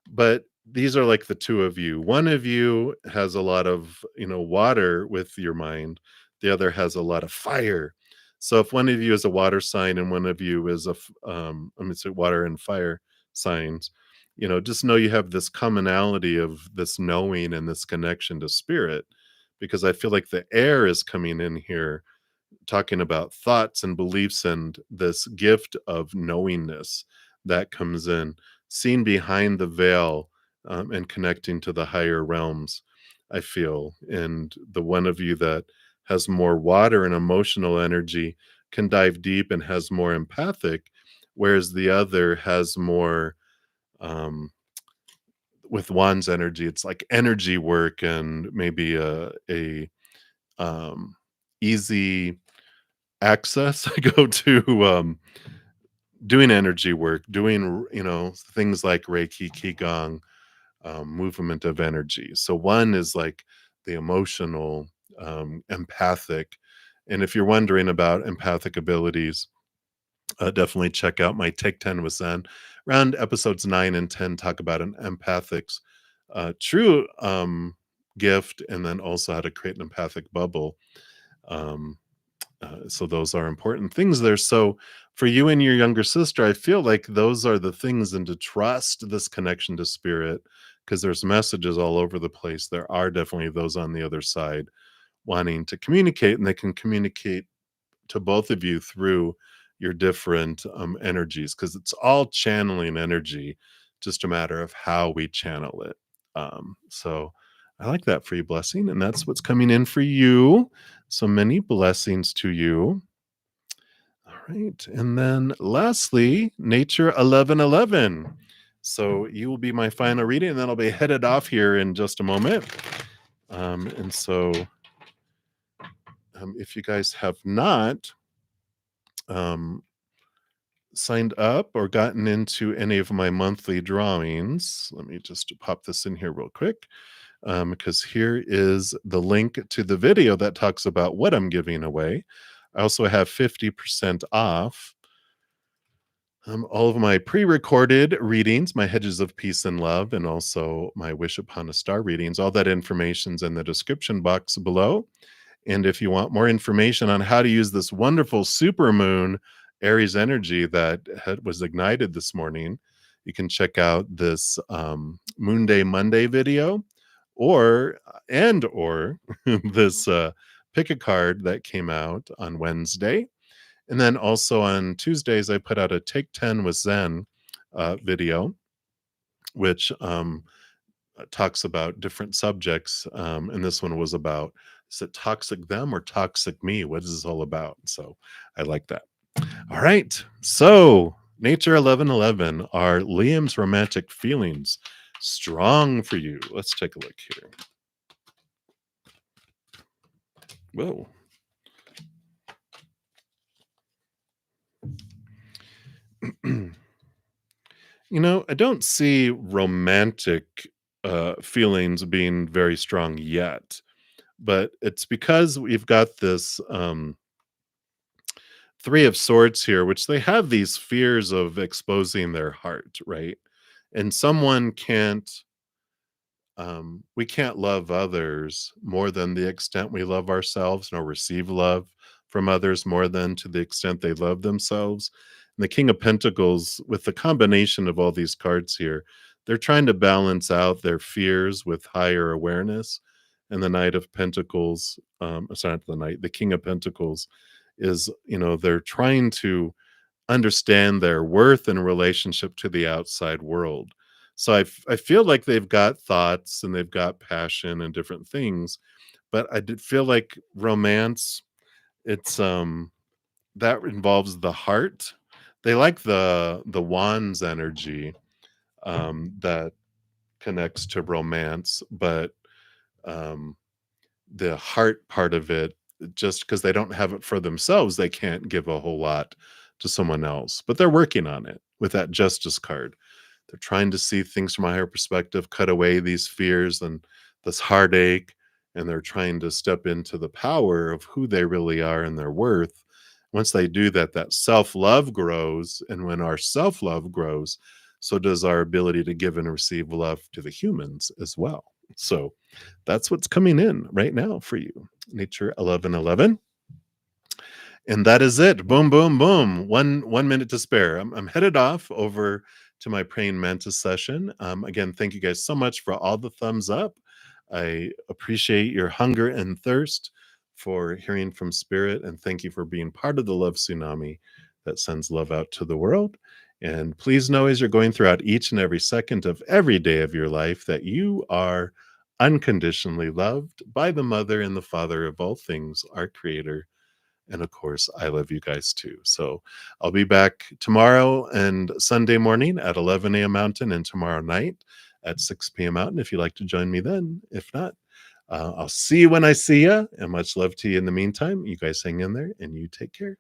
but these are like the two of you. One of you has a lot of, water with your mind. The other has a lot of fire. So if one of you is a water sign and one of you is let me say water and fire signs, just know you have this commonality of this knowing and this connection to spirit, because I feel like the air is coming in here talking about thoughts and beliefs and this gift of knowingness that comes in, seen behind the veil, and connecting to the higher realms, I feel. And the one of you that has more water and emotional energy can dive deep and has more empathic, whereas the other has more, with Wan's energy, it's like energy work and maybe um, easy access. I go to doing energy work, doing things like Reiki, Qigong, movement of energy. So one is like the emotional, empathic, and if you're wondering about empathic abilities, definitely check out my Take 10 with Zen. Around episodes 9 and 10, talk about an empathics. True. gift, and then also how to create an empathic bubble. Um, so those are important things there. So for you and your younger sister, I feel like those are the things, and to trust this connection to spirit, because there's messages all over the place. There are definitely those on the other side wanting to communicate, and they can communicate to both of you through your different energies, because it's all channeling energy, just a matter of how we channel it. So I like that for you, blessing, and that's what's coming in for you. So many blessings to you. All right, and then lastly, nature 1111. So you will be my final reading, and then I'll be headed off here in just a moment. And so if you guys have not um, signed up or gotten into any of my monthly drawings, let me just pop this in here real quick, because here is the link to the video that talks about what I'm giving away. I also have 50% off all of my pre-recorded readings, my Hedges of Peace and Love, and also my Wish Upon a Star readings. All that information's in the description box below. And if you want more information on how to use this wonderful supermoon Aries energy that was ignited this morning, you can check out this Moon Day Monday video, or this pick a card that came out on Wednesday. And then also on Tuesdays, I put out a Take 10 with Zen video, which talks about different subjects. And this one was about, is it toxic them or toxic me? What is this all about? So I like that. All right. So Nature 1111, are Liam's romantic feelings strong for you? Let's take a look here. Whoa. I don't see romantic feelings being very strong yet, but it's because we've got this Three of Swords here, which they have these fears of exposing their heart, right? And we can't love others more than the extent we love ourselves, nor receive love from others more than to the extent they love themselves. And the King of Pentacles, with the combination of all these cards here, they're trying to balance out their fears with higher awareness. And the Knight of Pentacles, sorry, not the Knight, the King of Pentacles is, they're trying to understand their worth in relationship to the outside world. So I feel like they've got thoughts and they've got passion and different things, but I did feel like romance, it's that involves the heart. They like the wands energy that connects to romance, but um the heart part of it, just because they don't have it for themselves, they can't give a whole lot to someone else. But they're working on it with that Justice card. They're trying to see things from a higher perspective, cut away these fears and this heartache, and they're trying to step into the power of who they really are and their worth. Once they do that, that self-love grows. And when our self-love grows, so does our ability to give and receive love to the humans as well. So that's what's coming in right now for you, Nature 1111. And that is it. Boom, boom, boom. One minute to spare. I'm headed off over to my praying mantis session. Again, thank you guys so much for all the thumbs up. I appreciate your hunger and thirst for hearing from spirit, and thank you for being part of the love tsunami that sends love out to the world. And please know, as you're going throughout each and every second of every day of your life, that you are unconditionally loved by the mother and the father of all things, our creator. And of course, I love you guys too. So I'll be back tomorrow and Sunday morning at 11 a.m. Mountain, and tomorrow night at 6 p.m. Mountain, if you'd like to join me then. If not, I'll see you when I see you. And much love to you in the meantime. You guys hang in there and you take care.